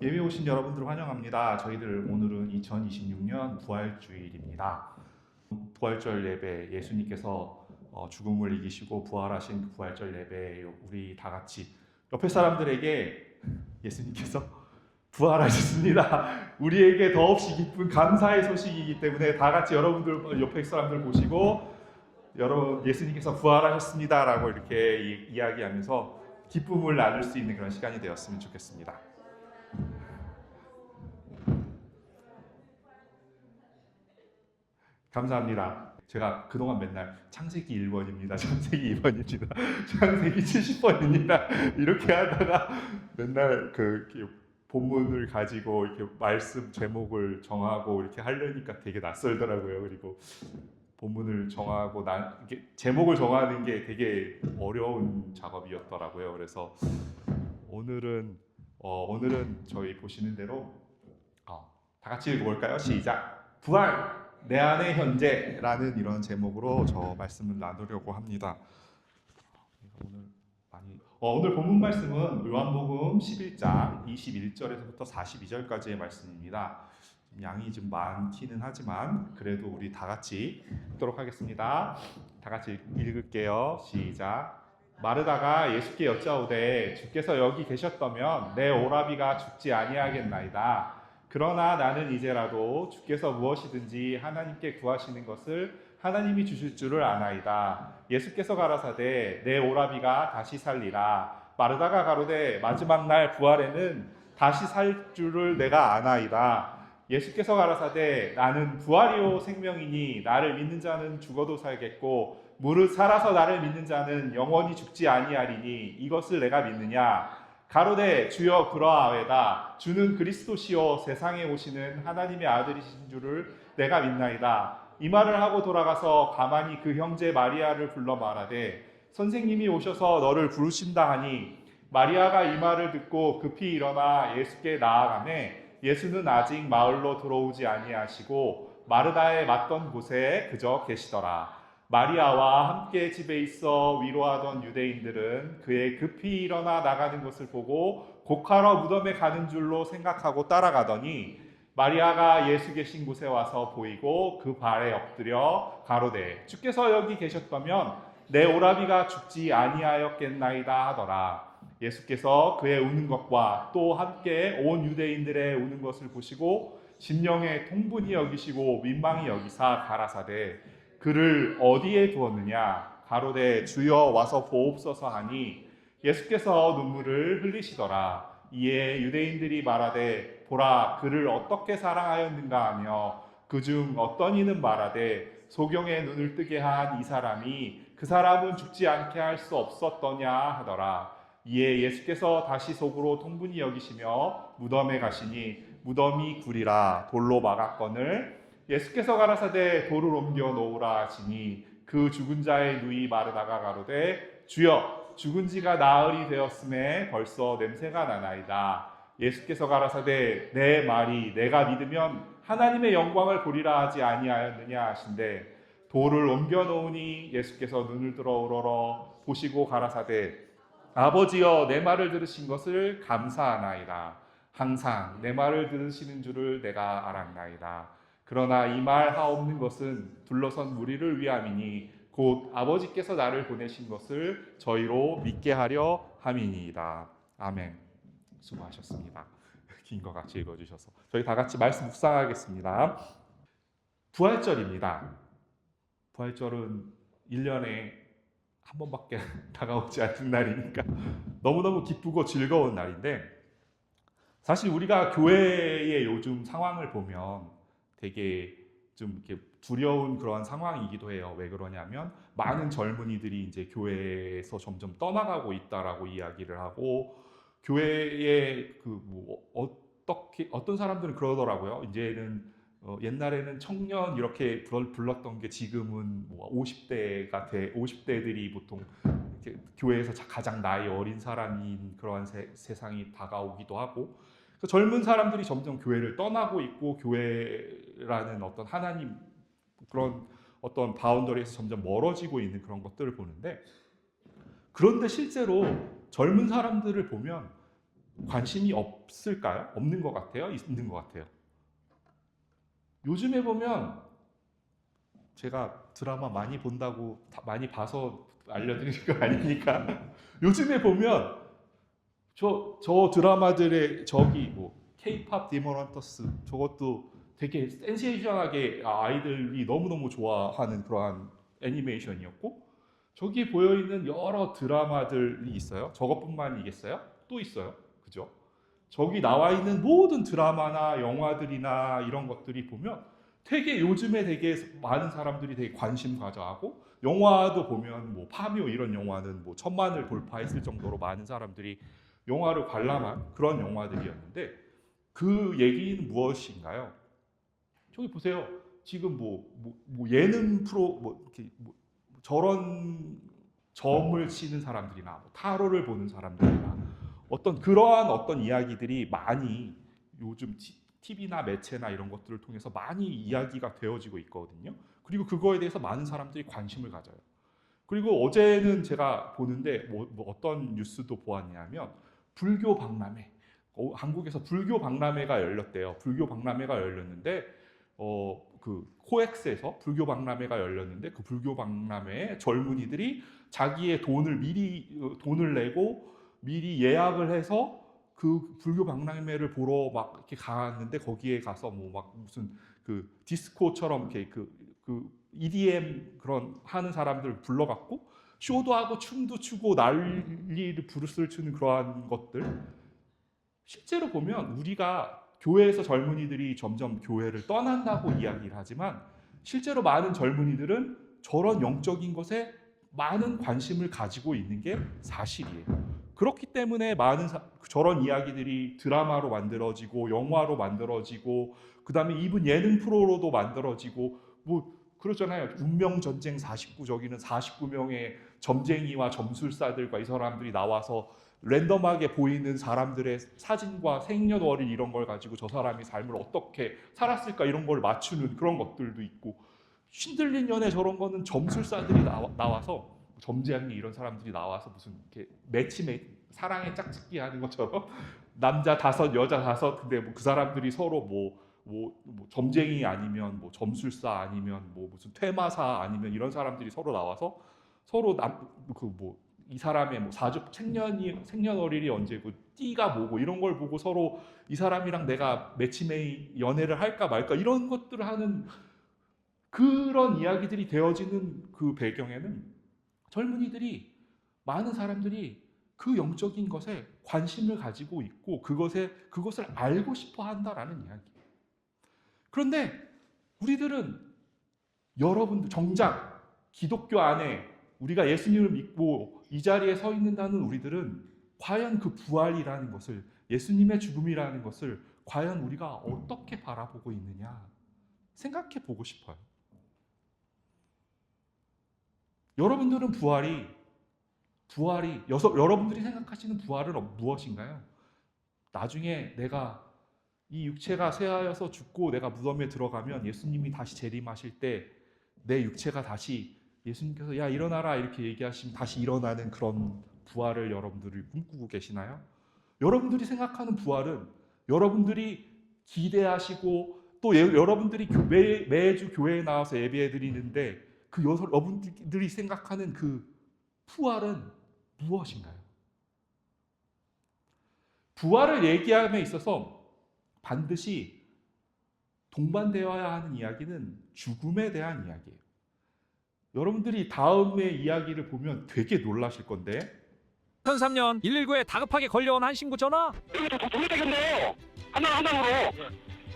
예배 오신 여러분들 환영합니다. 저희들 오늘은 2026년 부활주일입니다. 부활절 예배, 예수님께서 죽음을 이기시고 부활하신 그 부활절 예배에 우리 다 같이 옆에 사람들에게 예수님께서 부활하셨습니다. 우리에게 더없이 기쁜 감사의 소식이기 때문에 다 같이 여러분들 옆에 사람들 보시고 여러분 예수님께서 부활하셨습니다라고 이렇게 이야기하면서 기쁨을 나눌 수 있는 그런 시간이 되었으면 좋겠습니다. 감사합니다. 제가 그동안 맨날 창세기 1번입니다. 창세기 2번입니다. 창세기 70번입니다. 이렇게 하다가 맨날 본문을 가지고 이렇게 말씀 제목을 정하고 이렇게 하려니까 되게 낯설더라고요. 그리고 본문을 정하고 이게 제목을 정하는 게 되게 어려운 작업이었더라고요. 그래서 오늘은 저희 보시는 대로 다 같이 읽어볼까요? 시작. 부활 내 안의 현재라는 이런 제목으로 저 말씀을 나누려고 합니다. 오늘 본문 말씀은 요한복음 11장 21절에서부터 42절까지의 말씀입니다. 양이 좀 많기는 하지만 그래도 우리 다 같이 읽도록 하겠습니다. 다 같이 읽을게요. 시작. 마르다가 예수께 여짜오되 주께서 여기 계셨다면 내 오라비가 죽지 아니하겠나이다. 그러나 나는 이제라도 주께서 무엇이든지 하나님께 구하시는 것을 하나님이 주실 줄을 아나이다. 예수께서 가라사대 내 오라비가 다시 살리라. 마르다가 가로되 마지막 날 부활에는 다시 살 줄을 내가 아나이다. 예수께서 가라사대 나는 부활이요 생명이니 나를 믿는 자는 죽어도 살겠고 무릇 살아서 나를 믿는 자는 영원히 죽지 아니하리니 이것을 내가 믿느냐. 가로되 주여 그러하외다. 주는 그리스도시요 세상에 오시는 하나님의 아들이신 줄을 내가 믿나이다. 이 말을 하고 돌아가서 가만히 그 형제 마리아를 불러 말하되 선생님이 오셔서 너를 부르신다 하니 마리아가 이 말을 듣고 급히 일어나 예수께 나아가매 예수는 아직 마을로 들어오지 아니하시고 마르다에 맞던 곳에 그저 계시더라. 마리아와 함께 집에 있어 위로하던 유대인들은 그의 급히 일어나 나가는 것을 보고 곡하러 무덤에 가는 줄로 생각하고 따라가더니 마리아가 예수 계신 곳에 와서 보이고 그 발에 엎드려 가로되 주께서 여기 계셨다면 내 오라비가 죽지 아니하였겠나이다 하더라. 예수께서 그의 우는 것과 또 함께 온 유대인들의 우는 것을 보시고 심령에 통분히 여기시고 민망히 여기사 가라사대 그를 어디에 두었느냐. 가로되 주여 와서 보옵소서 하니 예수께서 눈물을 흘리시더라. 이에 유대인들이 말하되 보라 그를 어떻게 사랑하였는가 하며 그중 어떤 이는 말하되 소경의 눈을 뜨게 한 이 사람이 그 사람은 죽지 않게 할 수 없었더냐 하더라. 이에 예수께서 다시 속으로 통분히 여기시며 무덤에 가시니 무덤이 굴이라 돌로 막았거늘 예수께서 가라사대 돌을 옮겨 놓으라 하시니 그 죽은 자의 누이 마르다가 가로되 주여 죽은 지가 나흘이 되었음에 벌써 냄새가 나나이다. 예수께서 가라사대 내 말이 내가 믿으면 하나님의 영광을 보리라 하지 아니하였느냐 하신대 돌을 옮겨 놓으니 예수께서 눈을 들어 우러러 보시고 가라사대 아버지여 내 말을 들으신 것을 감사하나이다. 항상 내 말을 들으시는 줄을 내가 알았나이다. 그러나 이 말 하옵는 것은 둘러선 무리를 위함이니 곧 아버지께서 나를 보내신 것을 저희로 믿게 하려 함이니이다. 아멘. 수고하셨습니다. 긴 거 같이 읽어주셔서 저희 다 같이 말씀 묵상하겠습니다. 부활절입니다. 부활절은 1년에 한 번밖에 다가오지 않는 날이니까 너무너무 기쁘고 즐거운 날인데 사실 우리가 교회의 요즘 상황을 보면 되게 좀 이렇게 두려운 그런 상황이기도 해요. 왜 그러냐면 많은 젊은이들이 이제 교회에서 점점 떠나가고 있다라고 이야기를 하고 교회에 어떻게 어떤 사람들은 그러더라고요. 이제는 옛날에는 청년 이렇게 불렀던 게 지금은 50대들이 보통 교회에서 가장 나이 어린 사람인 그러한 세상이 다가오기도 하고 젊은 사람들이 점점 교회를 떠나고 있고 교회라는 어떤 하나님 그런 어떤 바운더리에서 점점 멀어지고 있는 그런 것들을 보는데 그런데 실제로 젊은 사람들을 보면 관심이 없을까요? 없는 것 같아요? 있는 것 같아요? 요즘에 보면 제가 드라마 많이 본다고 많이 봐서 알려드리는 거 아니니까 요즘에 보면 저 드라마들의 저기 뭐 K-팝 디몬 헌터스 저것도 되게 센세이션하게 아이들이 너무너무 좋아하는 그러한 애니메이션이었고 저기 보여있는 여러 드라마들이 있어요. 저것뿐만이겠어요? 또 있어요. 그죠? 저기 나와 있는 모든 드라마나 영화들이나 이런 것들이 보면 되게 요즘에 되게 많은 사람들이 되게 관심 가져하고 영화도 보면 뭐 파묘 이런 영화는 뭐 1,000만을 돌파했을 정도로 많은 사람들이 영화를 관람한 그런 영화들이었는데 그 얘기는 무엇인가요? 저기 보세요. 지금 뭐 예능 프로 뭐 이렇게 뭐 저런 점을 치는 사람들이나 뭐 타로를 보는 사람들이나 어떤 그러한 어떤 이야기들이 많이 요즘 TV나 매체나 이런 것들을 통해서 많이 이야기가 되어지고 있거든요. 그리고 그거에 대해서 많은 사람들이 관심을 가져요. 그리고 어제는 제가 보는데 뭐 어떤 뉴스도 보았냐면 불교 박람회 한국에서 불교 박람회가 열렸대요. 불교 박람회가 열렸는데 그 코엑스에서 불교 박람회가 열렸는데 그 불교 박람회에 젊은이들이 자기의 돈을 내고 미리 예약을 해서 그 불교 박람회를 보러 막 이렇게 갔는데 거기에 가서 뭐 막 무슨 그 디스코처럼 이렇게 그 EDM 그런 하는 사람들 불러갖고 쇼도 하고 춤도 추고 난리를 부르스를 추는 그러한 것들 실제로 보면 우리가 교회에서 젊은이들이 점점 교회를 떠난다고 이야기를 하지만 실제로 많은 젊은이들은 저런 영적인 것에 많은 관심을 가지고 있는 게 사실이에요. 그렇기 때문에 많은 저런 이야기들이 드라마로 만들어지고 영화로 만들어지고 그 다음에 이분 예능 프로로도 만들어지고 뭐 그렇잖아요. 운명전쟁 49 저기는 49명의 점쟁이와 점술사들과 이 사람들이 나와서 랜덤하게 보이는 사람들의 사진과 생년월일 이런 걸 가지고 저 사람이 삶을 어떻게 살았을까 이런 걸 맞추는 그런 것들도 있고 신들린 연애 저런 거는 점술사들이 나와서 점쟁이 이런 사람들이 나와서 무슨 이렇게 사랑의 짝짓기 하는 것처럼 남자 5 여자 5 근데 뭐 그 사람들이 서로 뭐 점쟁이 아니면 뭐 점술사 아니면 뭐 무슨 퇴마사 아니면 이런 사람들이 서로 나와서 서로 이 사람의 뭐 생년월일이 언제고 띠가 뭐고 이런 걸 보고 서로 이 사람이랑 내가 매치메이 연애를 할까 말까 이런 것들을 하는 그런 이야기들이 되어지는 그 배경에는 젊은이들이 많은 사람들이 그 영적인 것에 관심을 가지고 있고 그것을 알고 싶어 한다라는 이야기예요. 그런데 우리들은 여러분들 정작 기독교 안에 우리가 예수님을 믿고 이 자리에 서 있는다는 우리들은 과연 그 부활이라는 것을 예수님의 죽음이라는 것을 과연 우리가 어떻게 바라보고 있느냐 생각해 보고 싶어요. 여러분들은 여러분들이 생각하시는 부활은 무엇인가요? 나중에 내가 이 육체가 쇠하여서 죽고 내가 무덤에 들어가면 예수님이 다시 재림하실 때 내 육체가 다시 예수님께서 야 일어나라 이렇게 얘기하시면 다시 일어나는 그런 부활을 여러분들이 꿈꾸고 계시나요? 여러분들이 생각하는 부활은 여러분들이 기대하시고 또 여러분들이 매주 교회에 나와서 예배 드리는데 그 여러분들이 생각하는 그 부활은 무엇인가요? 부활을 얘기함에 있어서 반드시 동반되어야 하는 이야기는 죽음에 대한 이야기예요. 여러분들이 다음의 이야기를 보면 되게 놀라실 건데 2003년 119에 다급하게 걸려온 한 신고 전화. 여기 동작대교인데요. 하나로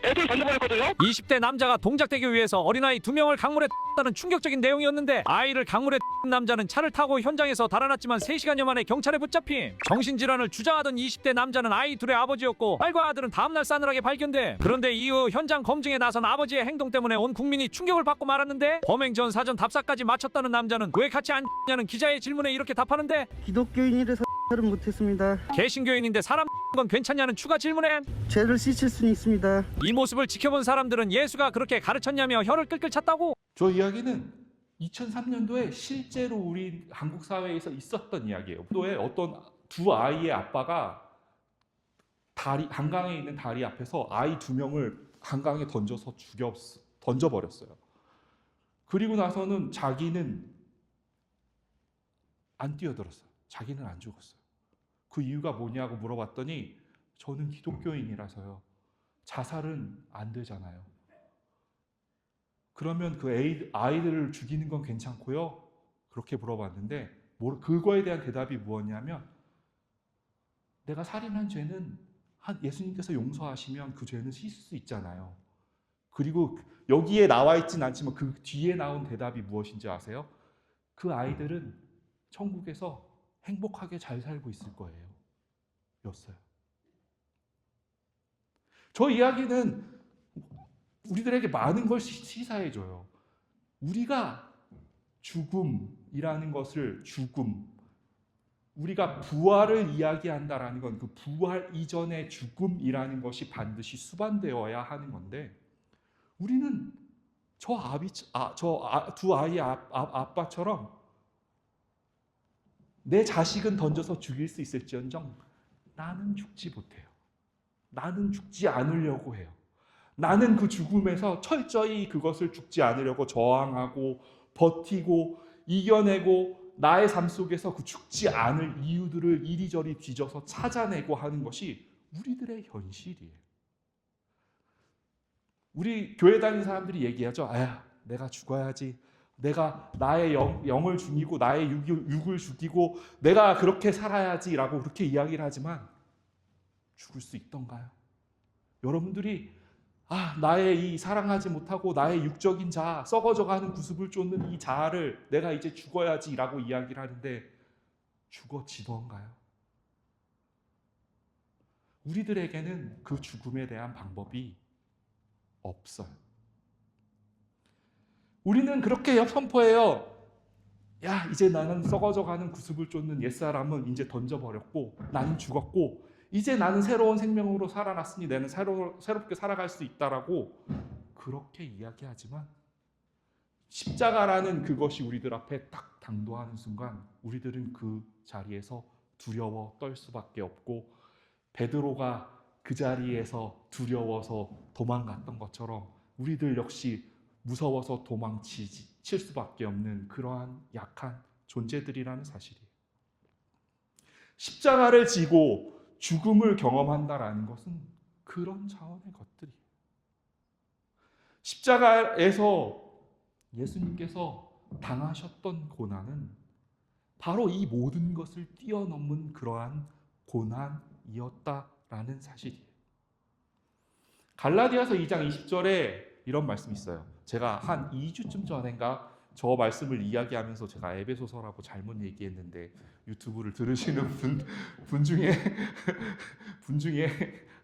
애들 던져버렸거든요. 20대 남자가 동작대교 위에서 어린아이 2명을 강물에 다는 충격적인 내용이었는데 아이를 강물에 남자는 차를 타고 현장에서 달아났지만 3시간여 만에 경찰에 붙잡힘. 정신질환을 주장하던 20대 남자는 아이 둘의 아버지였고 딸과 아들은 다음날 싸늘하게 발견돼. 그런데 이후 현장 검증에 나선 아버지의 행동 때문에 온 국민이 충격을 받고 말았는데 범행 전 사전 답사까지 마쳤다는 남자는 왜 같이 안 냐는 기자의 질문에 이렇게 답하는데 기독교인이라서 를 못했습니다. 개신교인인데 사람 건 괜찮냐는 추가 질문에 죄를 씻을 수는 있습니다. 이 모습을 지켜본 사람들은 예수가 그렇게 가르쳤냐며 혀를 끌끌 찼다고. 저 이야기는 2003년도에 실제로 우리 한국 사회에서 있었던 이야기예요. 또에 어떤 두 아이의 아빠가 한강에 있는 다리 앞에서 아이 2명을 한강에 던져버렸어요. 그리고 나서는 자기는 안 뛰어들었어요. 자기는 안 죽었어요. 그 이유가 뭐냐고 물어봤더니 저는 기독교인이라서요. 자살은 안 되잖아요. 그러면 그 아이들을 죽이는 건 괜찮고요. 그렇게 물어봤는데 그거에 대한 대답이 무엇이냐면 내가 살인한 죄는 예수님께서 용서하시면 그 죄는 씻을 수 있잖아요. 그리고 여기에 나와 있진 않지만 그 뒤에 나온 대답이 무엇인지 아세요? 그 아이들은 천국에서 행복하게 잘 살고 있을 거예요. 였어요. 저 이야기는 우리들에게 많은 걸 시사해줘요. 우리가 죽음이라는 것을 우리가 부활을 이야기한다라는 건 그 부활 이전의 죽음이라는 것이 반드시 수반되어야 하는 건데 우리는 두 아이의 아빠처럼 내 자식은 던져서 죽일 수 있을지언정 나는 죽지 못해요. 나는 죽지 않으려고 해요. 나는 그 죽음에서 철저히 그것을 죽지 않으려고 저항하고 버티고 이겨내고 나의 삶 속에서 그 죽지 않을 이유들을 이리저리 뒤져서 찾아내고 하는 것이 우리들의 현실이에요. 우리 교회 다니는 사람들이 얘기하죠. 내가 죽어야지. 내가 나의 영을 죽이고 나의 육을 죽이고 내가 그렇게 살아야지라고 그렇게 이야기를 하지만 죽을 수 있던가요? 여러분들이 나의 이 사랑하지 못하고 나의 육적인 자아, 썩어져가는 구습을 쫓는 이 자아를 내가 이제 죽어야지라고 이야기를 하는데 죽어지던가요? 우리들에게는 그 죽음에 대한 방법이 없어요. 우리는 그렇게 선포해요. 이제 나는 썩어져가는 구습을 쫓는 옛사람은 이제 던져버렸고 나는 죽었고 이제 나는 새로운 생명으로 살아났으니 나는 새롭게 살아갈 수 있다라고 그렇게 이야기하지만 십자가라는 그것이 우리들 앞에 딱 당도하는 순간 우리들은 그 자리에서 두려워 떨 수밖에 없고 베드로가 그 자리에서 두려워서 도망갔던 것처럼 우리들 역시 무서워서 도망칠 수밖에 없는 그러한 약한 존재들이라는 사실이에요. 십자가를 지고 죽음을 경험한다라는 것은 그런 차원의 것들이에요. 십자가에서 예수님께서 당하셨던 고난은 바로 이 모든 것을 뛰어넘은 그러한 고난이었다라는 사실이에요. 갈라디아서 2장 20절에 이런 말씀이 있어요. 제가 한 2주쯤 전인가 저 말씀을 이야기하면서 제가 에베소서라고 잘못 얘기했는데 유튜브를 들으시는 분 중에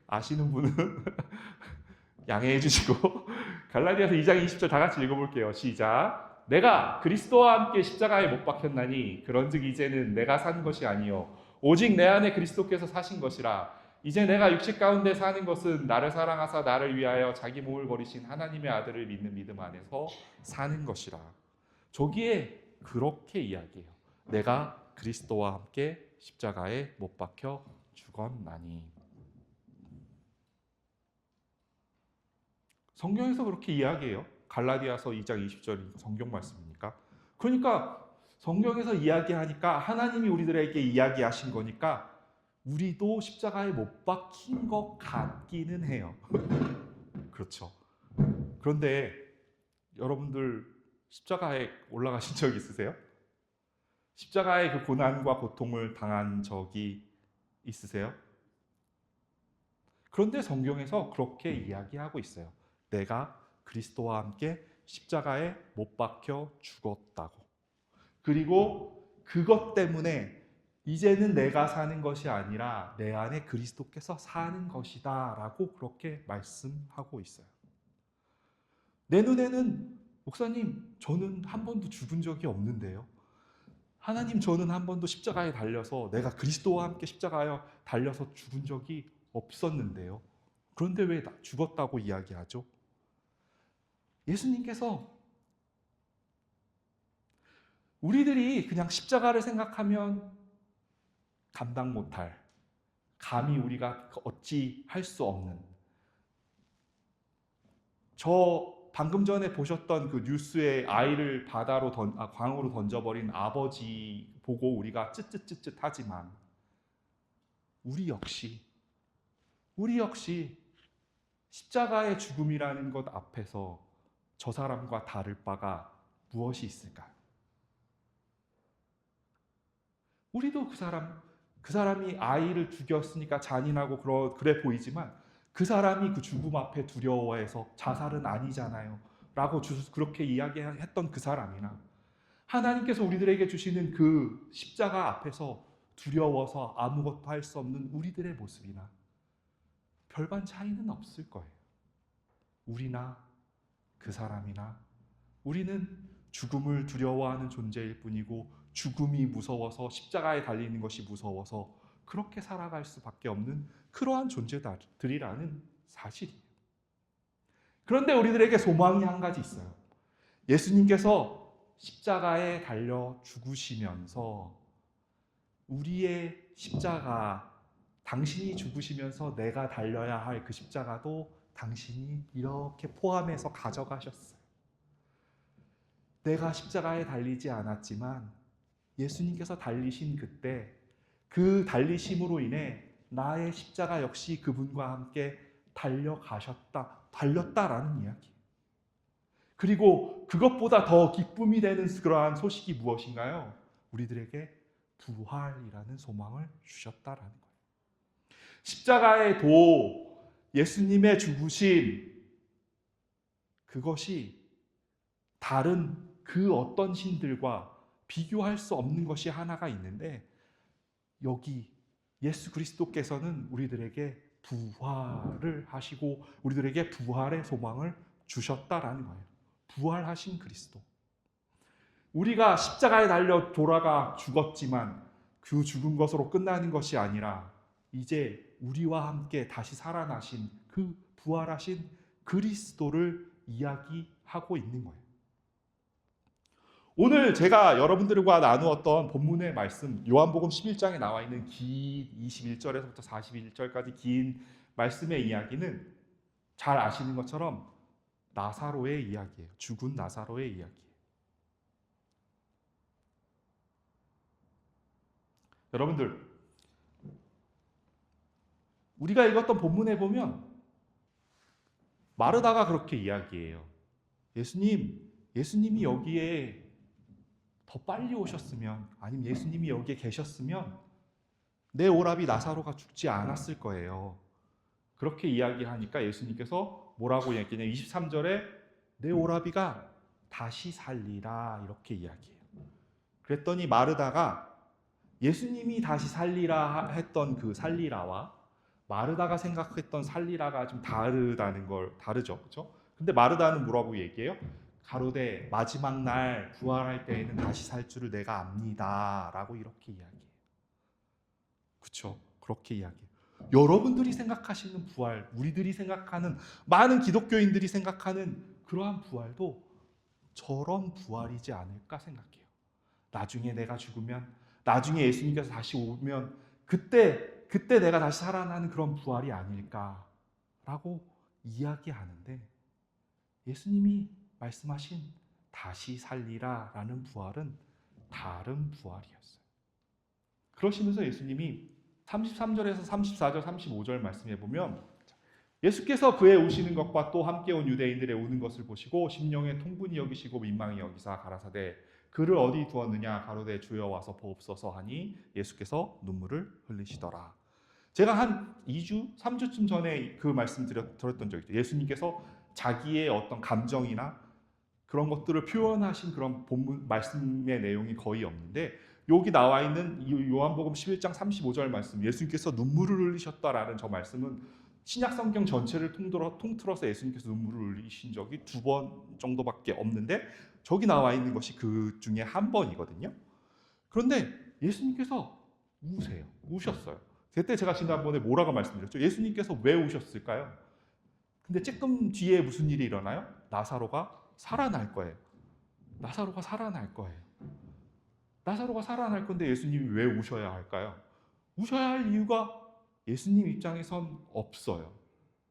아시는 분은 양해해 주시고 갈라디아서 2장 20절 다 같이 읽어볼게요. 시작. 내가 그리스도와 함께 십자가에 못 박혔나니 그런즉 이제는 내가 산 것이 아니요 오직 내 안에 그리스도께서 사신 것이라. 이제 내가 육식 가운데 사는 것은 나를 사랑하사 나를 위하여 자기 몸을 버리신 하나님의 아들을 믿는 믿음 안에서 사는 것이라. 저기에 그렇게 이야기해요. 내가 그리스도와 함께 십자가에 못 박혀 죽었나니. 성경에서 그렇게 이야기해요. 갈라디아서 2장 20절 성경 말씀이니까. 그러니까 성경에서 이야기하니까 하나님이 우리들에게 이야기하신 거니까 우리도 십자가에 못 박힌 것 같기는 해요. 그렇죠. 그런데 여러분들 십자가에 올라가신 적 있으세요? 십자가의 그 고난과 고통을 당한 적이 있으세요? 그런데 성경에서 그렇게 이야기하고 있어요. 내가 그리스도와 함께 십자가에 못 박혀 죽었다고. 그리고 그것 때문에 이제는 내가 사는 것이 아니라 내 안에 그리스도께서 사는 것이다 라고 그렇게 말씀하고 있어요. 내 눈에는 목사님 저는 한 번도 죽은 적이 없는데요. 하나님 저는 한 번도 십자가에 달려서 내가 그리스도와 함께 십자가에 달려서 죽은 적이 없었는데요. 그런데 왜 죽었다고 이야기하죠? 예수님께서 우리들이 그냥 십자가를 생각하면 감당 못할 감히 우리가 어찌 할 수 없는, 저 방금 전에 보셨던 그 뉴스에 아이를 강으로 던져버린 아버지 보고 우리가 쯧쯧쯧쯧 하지만 우리 역시 십자가의 죽음이라는 것 앞에서 저 사람과 다를 바가 무엇이 있을까요? 우리도 그 사람이 아이를 죽였으니까 잔인하고 그래 보이지만 그 사람이 그 죽음 앞에 두려워해서 자살은 아니잖아요 라고 그렇게 이야기했던 그 사람이나, 하나님께서 우리들에게 주시는 그 십자가 앞에서 두려워서 아무것도 할 수 없는 우리들의 모습이나 별반 차이는 없을 거예요. 우리나 그 사람이나 우리는 죽음을 두려워하는 존재일 뿐이고, 죽음이 무서워서, 십자가에 달리는 것이 무서워서 그렇게 살아갈 수밖에 없는 그러한 존재들이라는 사실이에요. 그런데 우리들에게 소망이 한 가지 있어요. 예수님께서 십자가에 달려 죽으시면서 우리의 십자가, 당신이 죽으시면서 내가 달려야 할 그 십자가도 당신이 이렇게 포함해서 가져가셨어요. 내가 십자가에 달리지 않았지만 예수님께서 달리신 그때 그 달리심으로 인해 나의 십자가 역시 그분과 함께 달렸다라는 이야기. 그리고 그것보다 더 기쁨이 되는 그러한 소식이 무엇인가요? 우리들에게 부활이라는 소망을 주셨다라는 거예요. 십자가의 예수님의 죽으심, 그것이 다른 그 어떤 신들과 비교할 수 없는 것이 하나가 있는데, 여기 예수 그리스도께서는 우리들에게 부활을 하시고 우리들에게 부활의 소망을 주셨다라는 거예요. 부활하신 그리스도. 우리가 십자가에 달려 돌아가 죽었지만 그 죽은 것으로 끝나는 것이 아니라 이제 우리와 함께 다시 살아나신 그 부활하신 그리스도를 이야기하고 있는 거예요. 오늘 제가 여러분들과 나누었던 본문의 말씀, 요한복음 11장에 나와 있는 긴 21절에서부터 41절까지 긴 말씀의 이야기는 잘 아시는 것처럼 나사로의 이야기예요. 죽은 나사로의 이야기예요. 여러분들, 우리가 읽었던 본문에 보면 마르다가 그렇게 이야기해요. 예수님이 여기에 더 빨리 오셨으면, 아니면 예수님이 여기에 계셨으면 내 오라비 나사로가 죽지 않았을 거예요. 그렇게 이야기하니까 예수님께서 뭐라고 이야기하냐, 23절에 내 오라비가 다시 살리라 이렇게 이야기해요. 그랬더니 마르다가 예수님이 다시 살리라 했던 그 살리라와 마르다가 생각했던 살리라가 좀 다르죠, 그렇죠? 근데 마르다는 뭐라고 얘기해요? 가로되 마지막 날 부활할 때에는 다시 살 줄을 내가 압니다라고 이렇게 이야기해요. 그렇죠? 그렇게 이야기해요. 여러분들이 생각하시는 부활, 우리들이 생각하는, 많은 기독교인들이 생각하는 그러한 부활도 저런 부활이지 않을까 생각해요. 나중에 내가 죽으면, 나중에 예수님께서 다시 오면 그때 내가 다시 살아나는 그런 부활이 아닐까라고 이야기하는데, 예수님이 말씀하신 다시 살리라라는 부활은 다른 부활이었어요. 그러시면서 예수님이 33절에서 34절, 35절 말씀해 보면, 예수께서 그의 오시는 것과 또 함께 온 유대인들의 오는 것을 보시고 심령에 통분히 여기시고 민망히 여기사 가라사대 그를 어디 두었느냐 가로되 주여 와서 보옵소서 하니 예수께서 눈물을 흘리시더라. 제가 한 2주, 3주쯤 전에 그 말씀 들었던 적이 있어요. 예수님께서 자기의 어떤 감정이나 그런 것들을 표현하신 그런 본문 말씀의 내용이 거의 없는데, 여기 나와 있는 요한복음 11장 35절 말씀, 예수님께서 눈물을 흘리셨다라는 저 말씀은 신약 성경 전체를 통틀어서 예수님께서 눈물을 흘리신 적이 2번 정도밖에 없는데, 저기 나와 있는 것이 그 중에 한 번이거든요. 그런데 예수님께서 우셨어요. 그때 제가 지난번에 뭐라고 말씀드렸죠? 예수님께서 왜 우셨을까요? 근데 조금 뒤에 무슨 일이 일어나요? 나사로가 살아날 거예요. 나사로가 살아날 건데 예수님이 왜 우셔야 할까요? 우셔야 할 이유가 예수님 입장에선 없어요.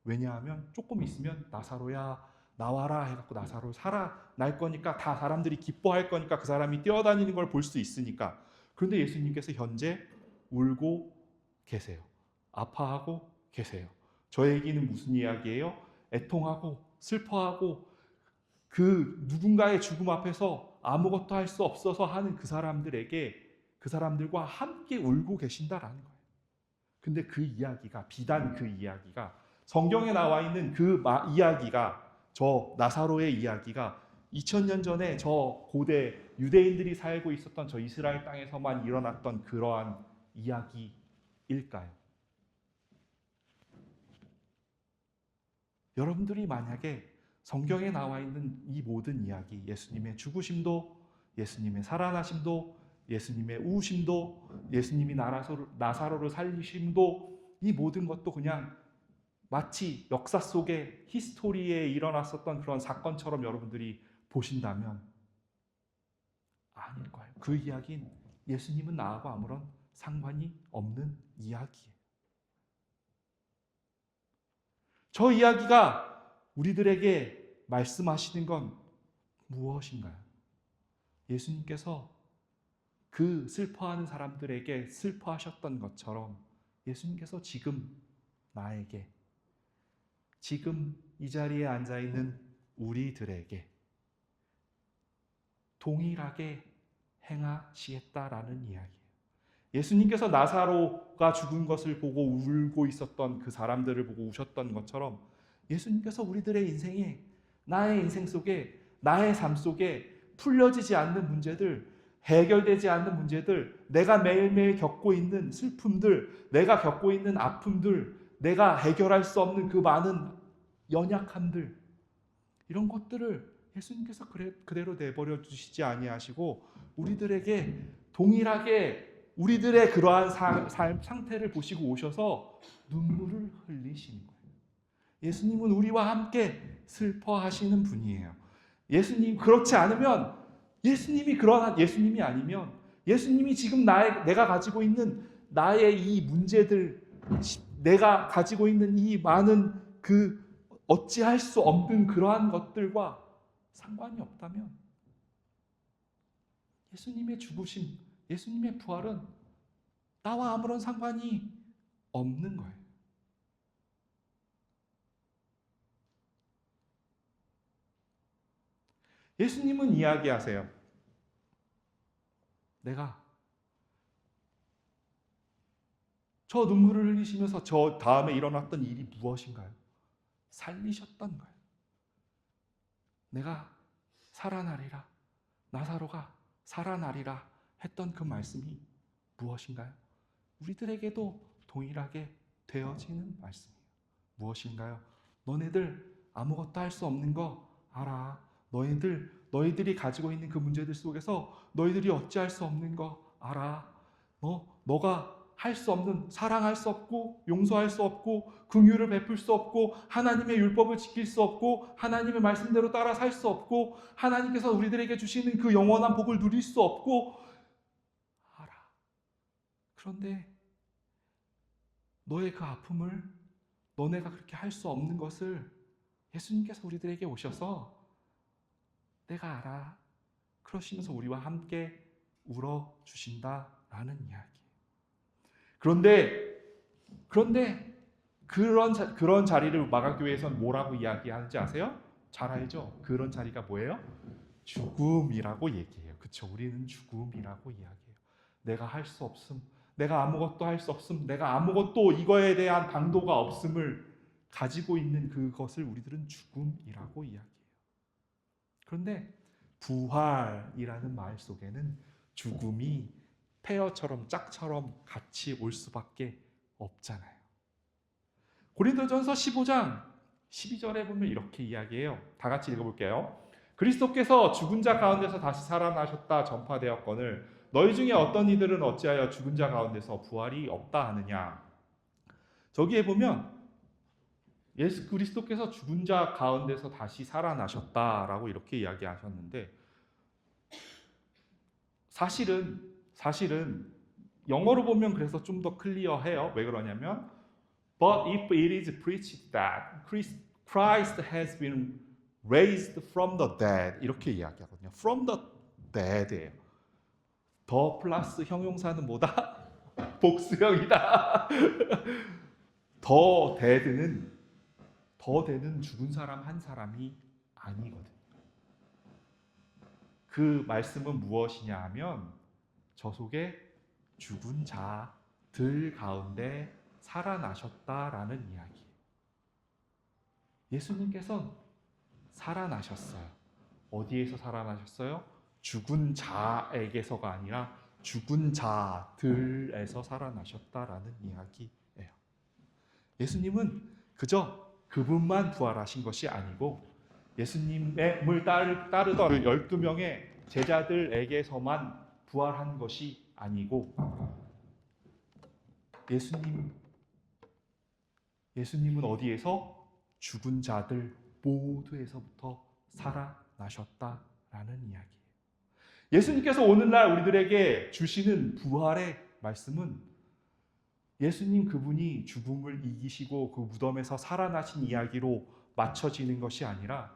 왜냐하면 조금 있으면 나사로야 나와라 해갖고 나사로 살아날 거니까, 다 사람들이 기뻐할 거니까, 그 사람이 뛰어다니는 걸 볼 수 있으니까. 그런데 예수님께서 현재 울고 계세요. 아파하고 계세요. 저 얘기는 무슨 이야기예요? 애통하고 슬퍼하고 그 누군가의 죽음 앞에서 아무것도 할 수 없어서 하는 그 사람들에게, 그 사람들과 함께 울고 계신다라는 거예요. 근데 그 이야기가, 비단 그 이야기가, 성경에 나와 있는 그 이야기가, 저 나사로의 이야기가 2000년 전에 저 고대 유대인들이 살고 있었던 저 이스라엘 땅에서만 일어났던 그러한 이야기일까요? 여러분들이 만약에 성경에 나와 있는 이 모든 이야기, 예수님의 죽으심도, 예수님의 살아나심도, 예수님의 우심도, 예수님이 나사로를 살리심도, 이 모든 것도 그냥 마치 역사 속에 히스토리에 일어났었던 그런 사건처럼 여러분들이 보신다면 아닐 거예요. 그 이야기는 예수님은 나하고 아무런 상관이 없는 이야기예요. 저 이야기가 우리들에게 말씀하시는 건 무엇인가요? 예수님께서 그 슬퍼하는 사람들에게 슬퍼하셨던 것처럼 예수님께서 지금 나에게, 지금 이 자리에 앉아있는 우리들에게 동일하게 행하시겠다라는 이야기예요. 예수님께서 나사로가 죽은 것을 보고 울고 있었던 그 사람들을 보고 우셨던 것처럼 예수님께서 우리들의 인생에, 나의 인생 속에, 나의 삶 속에 풀려지지 않는 문제들, 해결되지 않는 문제들, 내가 매일매일 겪고 있는 슬픔들, 내가 겪고 있는 아픔들, 내가 해결할 수 없는 그 많은 연약함들, 이런 것들을 예수님께서 그대로 내버려 두시지 아니하시고 우리들에게 동일하게 우리들의 그러한 삶 상태를 보시고 오셔서 눈물을 흘리시는 거예요. 예수님은 우리와 함께 슬퍼하시는 분이에요. 예수님, 그렇지 않으면, 예수님이 그러한 예수님이 아니면, 예수님이 지금 내가 가지고 있는 나의 이 문제들, 내가 가지고 있는 이 많은 그 어찌할 수 없는 그러한 것들과 상관이 없다면 예수님의 죽으심, 예수님의 부활은 나와 아무런 상관이 없는 거예요. 예수님은 이야기하세요. 내가 저 눈물을 흘리시면서 저 다음에 일어났던 일이 무엇인가요? 살리셨던 거예요. 내가 살아나리라, 나사로가 살아나리라 했던 그 말씀이 무엇인가요? 우리들에게도 동일하게 되어지는 말씀이에요. 무엇인가요? 너네들 아무것도 할 수 없는 거 알아. 너희들이 가지고 있는 그 문제들 속에서 너희들이 어찌할 수 없는 거 알아. 너가 할 수 없는, 사랑할 수 없고 용서할 수 없고 긍휼을 베풀 수 없고 하나님의 율법을 지킬 수 없고 하나님의 말씀대로 따라 살 수 없고 하나님께서 우리들에게 주시는 그 영원한 복을 누릴 수 없고 알아. 그런데 너의 그 아픔을, 너네가 그렇게 할 수 없는 것을 예수님께서 우리들에게 오셔서 내가 알아, 그러시면서 우리와 함께 울어주신다라는 이야기. 그런데 그런 자리를 마가교회에서는 뭐라고 이야기하는지 아세요? 잘 알죠? 그런 자리가 뭐예요? 죽음이라고 얘기해요. 그렇죠? 우리는 죽음이라고 이야기해요. 내가 할 수 없음, 내가 아무것도 할 수 없음, 내가 아무것도 이거에 대한 강도가 없음을 가지고 있는 그것을 우리들은 죽음이라고 이야기해요. 그런데 부활이라는 말 속에는 죽음이 페어처럼, 짝처럼 같이 올 수밖에 없잖아요. 고린도전서 15장 12절에 보면 이렇게 이야기해요. 다 같이 읽어볼게요. 그리스도께서 죽은 자 가운데서 다시 살아나셨다 전파되었거늘 너희 중에 어떤 이들은 어찌하여 죽은 자 가운데서 부활이 없다 하느냐. 저기에 보면 예수 그리스도께서 죽은 자 가운데서 다시 살아나셨다라고 이렇게 이야기하셨는데, 사실은 영어로 보면 그래서 좀 더 클리어해요. 왜 그러냐면 But if it is preached that Christ has been raised from the dead, 이렇게 이야기하거든요. From the dead예요. 더 플러스 형용사는 뭐다? 복수형이다. 더 dead는 죽은 사람 한 사람이 아니거든요. 그 말씀은 무엇이냐 하면 저 속에 죽은 자들 가운데 살아나셨다라는 이야기예요. 예수님께서는 살아나셨어요. 어디에서 살아나셨어요? 죽은 자에게서가 아니라 죽은 자들에서 살아나셨다라는 이야기예요. 예수님은 그저 그분만 부활하신 것이 아니고 예수님을 따르던 12명의 제자들에게서만 부활한 것이 아니고 예수님은 어디에서? 죽은 자들 모두에서부터 살아나셨다라는 이야기예요. 예수님께서 오늘날 우리들에게 주시는 부활의 말씀은 예수님 그분이 죽음을 이기시고 그 무덤에서 살아나신 이야기로 맞춰지는 것이 아니라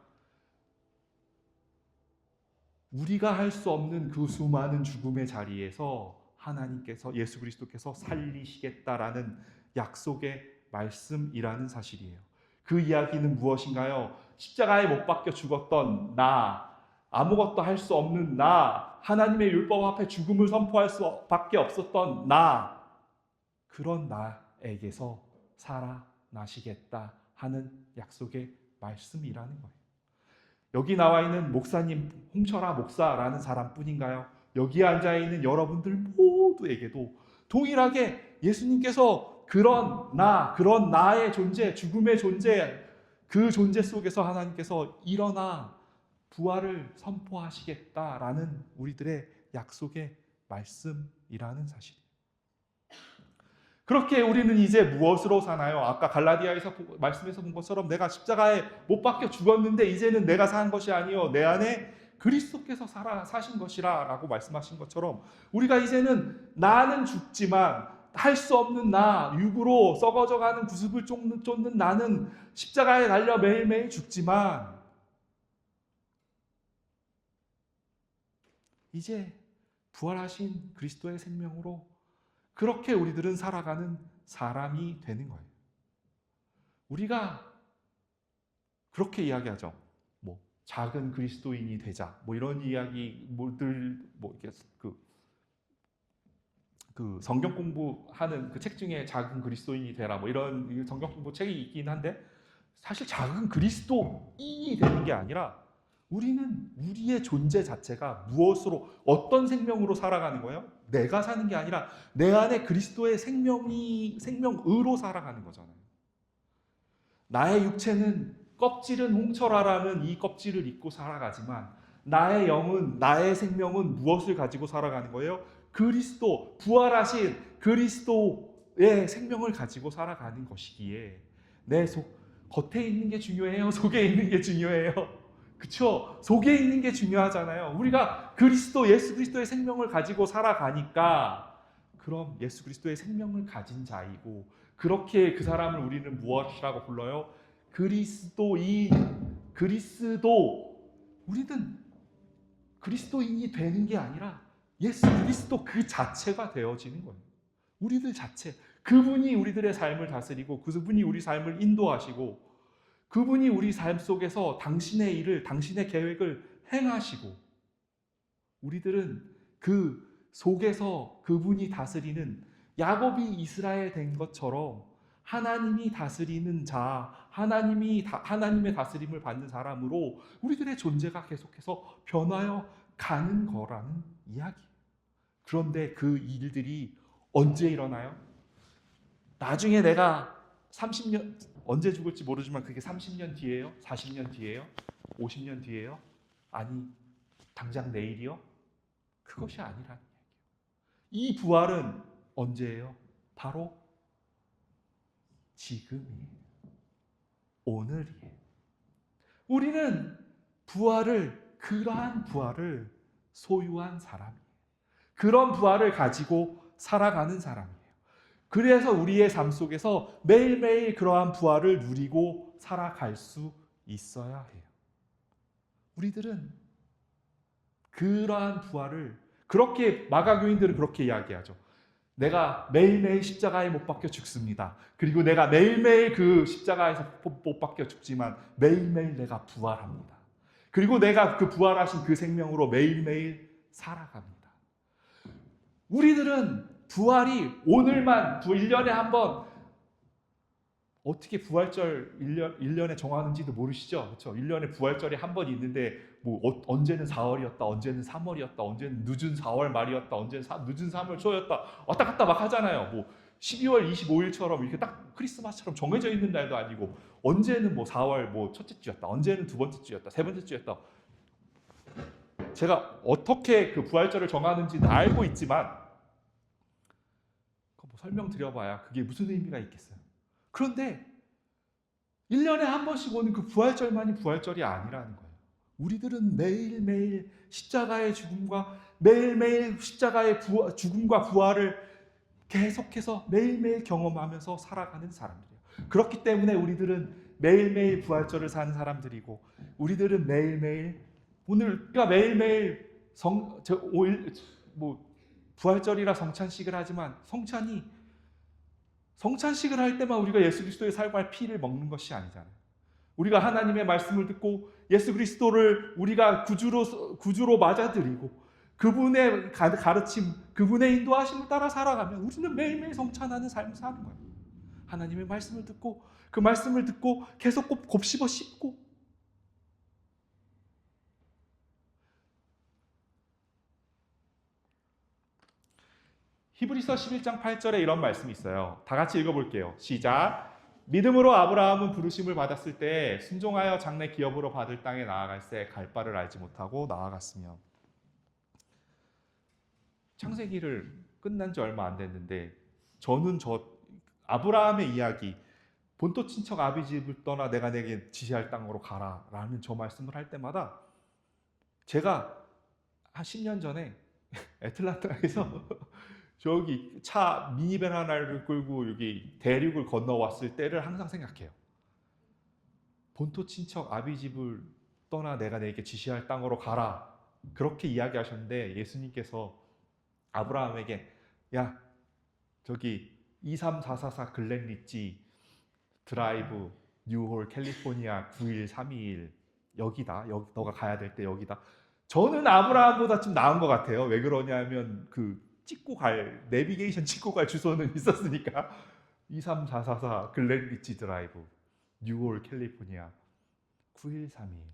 우리가 할 수 없는 그 수많은 죽음의 자리에서 하나님께서 예수 그리스도께서 살리시겠다라는 약속의 말씀이라는 사실이에요. 그 이야기는 무엇인가요? 십자가에 못 박혀 죽었던 나, 아무것도 할 수 없는 나, 하나님의 율법 앞에 죽음을 선포할 수밖에 없었던 나, 그런 나에게서 살아나시겠다 하는 약속의 말씀이라는 거예요. 여기 나와 있는 목사님, 홍철아 목사라는 사람뿐인가요? 여기에 앉아있는 여러분들 모두에게도 동일하게 예수님께서 그런 나의 존재, 죽음의 존재, 그 존재 속에서 하나님께서 일어나 부활을 선포하시겠다라는 우리들의 약속의 말씀이라는 사실이에요. 그렇게 우리는 이제 무엇으로 사나요? 아까 갈라디아에서 말씀에서 본 것처럼 내가 십자가에 못 박혀 죽었는데 이제는 내가 산 것이 아니요 내 안에 그리스도께서 사신 것이라 라고 말씀하신 것처럼 우리가 이제는 나는 죽지만 할 수 없는 나, 육으로 썩어져가는 구습을 쫓는 나는 십자가에 달려 매일매일 죽지만 이제 부활하신 그리스도의 생명으로 그렇게 우리들은 살아가는 사람이 되는 거예요. 우리가 그렇게 이야기하죠. 뭐 작은 그리스도인이 되자. 뭐 이런 이야기들 이렇게 그 성경 공부하는 그 책 중에 작은 그리스도인이 되라. 뭐 이런 성경 공부 책이 있긴 한데 사실 작은 그리스도인이 되는 게 아니라 우리는 우리의 존재 자체가 무엇으로 어떤 생명으로 살아가는 거예요? 내가 사는 게 아니라 내 안에 그리스도의 생명으로 살아가는 거잖아요. 나의 육체는 껍질은 홍철아라는 이 껍질을 입고 살아가지만 나의 영은 나의 생명은 무엇을 가지고 살아가는 거예요? 그리스도 부활하신 그리스도의 생명을 가지고 살아가는 것이기에 내 겉에 있는 게 중요해요? 속에 있는 게 중요해요? 그쵸? 속에 있는 게 중요하잖아요. 우리가 예수 그리스도의 생명을 가지고 살아가니까 그럼 예수 그리스도의 생명을 가진 자이고 그렇게 그 사람을 우리는 무엇이라고 불러요? 그리스도인, 우리는 그리스도인이 되는 게 아니라 예수 그리스도 그 자체가 되어지는 거예요. 우리들 자체. 그분이 우리들의 삶을 다스리고 그분이 우리 삶을 인도하시고 그분이 우리 삶 속에서 당신의 일을, 당신의 계획을 행하시고 우리들은 그 속에서 그분이 다스리는 야곱이 이스라엘 된 것처럼 하나님이 다스리는 자, 하나님의 다스림을 받는 사람으로 우리들의 존재가 계속해서 변하여 가는 거라는 이야기예요. 그런데 그 일들이 언제 일어나요? 나중에 내가 30년, 언제 죽을지 모르지만 그게 30년 뒤에요? 40년 뒤에요? 50년 뒤에요? 아니, 당장 내일이요? 그것이 아니라는 얘기예요. 이 부활은 언제예요? 바로 지금이에요. 오늘이에요. 우리는 그러한 부활을 소유한 사람이에요. 그런 부활을 가지고 살아가는 사람이에요. 그래서 우리의 삶 속에서 매일매일 그러한 부활을 누리고 살아갈 수 있어야 해요. 우리들은 그러한 부활을 그렇게 마가교인들은 그렇게 이야기하죠. 내가 매일매일 십자가에 못 박혀 죽습니다. 그리고 내가 매일매일 그 십자가에서 못 박혀 죽지만 매일매일 내가 부활합니다. 그리고 내가 그 부활하신 그 생명으로 매일매일 살아갑니다. 우리들은 부활이 오늘만 1년에 한 번 어떻게 부활절 1년에 정하는지도 모르시죠? 그렇죠? 1년에 부활절이 한 번 있는데 뭐 언제는 4월이었다, 언제는 3월이었다, 언제는 늦은 4월 말이었다, 언제는 늦은 3월 초였다 왔다 갔다 막 하잖아요. 뭐 12월 25일처럼 이렇게 딱 크리스마스처럼 정해져 있는 날도 아니고 언제는 뭐 4월 뭐 첫째 주였다, 언제는 두 번째 주였다, 세 번째 주였다. 제가 어떻게 그 부활절을 정하는지는 알고 있지만 뭐 설명드려봐야 그게 무슨 의미가 있겠어요. 그런데 1년에 한 번씩 오는 그 부활절만이 부활절이 아니라는 거예요. 우리들은 매일매일 십자가의 죽음과 매일매일 십자가의 죽음과 부활을 계속해서 매일매일 경험하면서 살아가는 사람들이에요. 그렇기 때문에 우리들은 매일매일 부활절을 사는 사람들이고 우리들은 매일매일 우리가 매일매일 부활절이라 성찬식을 하지만 성찬식을 할 때만 우리가 예수 그리스도의 살과 피를 먹는 것이 아니잖아요. 우리가 하나님의 말씀을 듣고 예수 그리스도를 우리가 구주로 맞아들이고 그분의 가르침, 그분의 인도하심을 따라 살아가면 우리는 매일매일 성찬하는 삶을 사는 거예요. 하나님의 말씀을 듣고 그 말씀을 듣고 계속 곱씹어 씹고 히브리서 11장 8절에 이런 말씀이 있어요. 다 같이 읽어볼게요. 시작. 믿음으로 아브라함은 부르심을 받았을 때 순종하여 장래 기업으로 받을 땅에 나아갈새 갈 바를 알지 못하고 나아갔으며. 창세기를 끝난 지 얼마 안 됐는데 저는 아브라함의 이야기 본토 친척 아비 집을 떠나 내가 내게 지시할 땅으로 가라 라는 저 말씀을 할 때마다 제가 한 10년 전에 애틀란타에서 저기 차 미니밴 하나를 끌고 여기 대륙을 건너왔을 때를 항상 생각해요. 본토 친척 아비 집을 떠나 내가 내게 지시할 땅으로 가라 그렇게 이야기하셨는데 예수님께서 아브라함에게 야 저기 23444 글렌리치 드라이브 뉴홀 캘리포니아 91321 여기다 너가 가야 될 때 여기다. 저는 아브라함보다 좀 나은 것 같아요. 왜 그러냐면 내비게이션 찍고 갈 주소는 있었으니까 23444 글렌리치 드라이브 뉴홀 캘리포니아 91321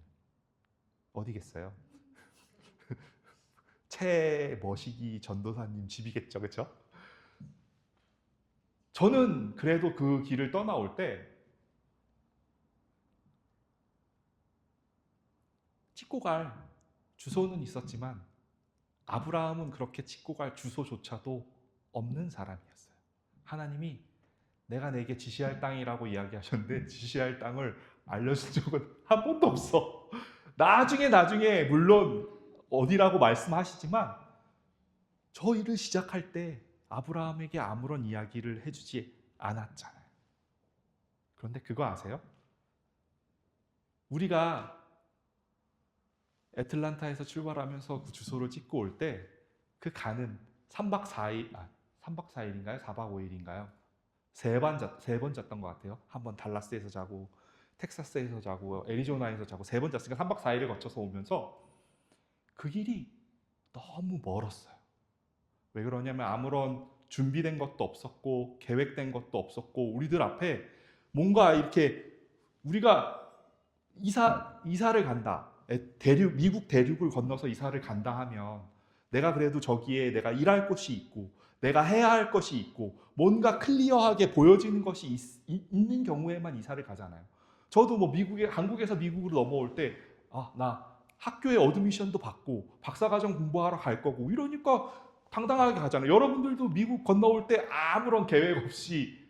어디겠어요? 최머시기 전도사님 집이겠죠, 그렇죠? 저는 그래도 그 길을 떠나올 때 찍고 갈 주소는 있었지만 아브라함은 그렇게 찍고 갈 주소조차도 없는 사람이었어요. 하나님이 내가 내게 지시할 땅이라고 이야기하셨는데 지시할 땅을 알려준 적은 한 번도 없어. 나중에 물론 어디라고 말씀하시지만 저 일을 시작할 때 아브라함에게 아무런 이야기를 해주지 않았잖아요. 그런데 그거 아세요? 우리가 애틀란타에서 출발하면서 그 주소를 찍고 올 때 그 가는 3박 4일인가요? 4박 5일인가요? 세 번 잤던 것 같아요. 한 번 달라스에서 자고 텍사스에서 자고 애리조나에서 자고 3번 잤으니까 3박 4일을 거쳐서 오면서 그 길이 너무 멀었어요. 왜 그러냐면 아무런 준비된 것도 없었고 계획된 것도 없었고 우리들 앞에 뭔가 이렇게 우리가 이사를 간다. 미국 대륙을 건너서 이사를 간다 하면 내가 그래도 저기에 내가 일할 곳이 있고 내가 해야 할 것이 있고 뭔가 클리어하게 보여지는 것이 있는 경우에만 이사를 가잖아요. 저도 뭐 한국에서 미국으로 넘어올 때 나 학교에 어드미션도 받고 박사과정 공부하러 갈 거고 이러니까 당당하게 가잖아요. 여러분들도 미국 건너올 때 아무런 계획 없이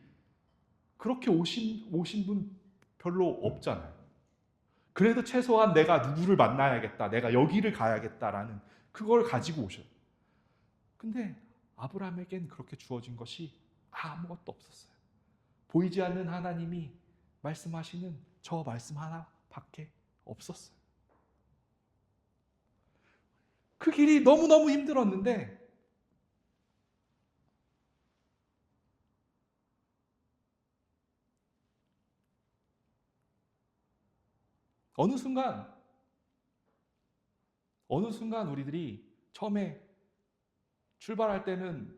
그렇게 오신 분 별로 없잖아요. 그래도 최소한 내가 누구를 만나야겠다, 내가 여기를 가야겠다라는 그걸 가지고 오셔요. 근데 아브라함에겐 그렇게 주어진 것이 아무것도 없었어요. 보이지 않는 하나님이 말씀하시는 저 말씀 하나밖에 없었어요. 그 길이 너무너무 힘들었는데 어느 순간 우리들이 처음에 출발할 때는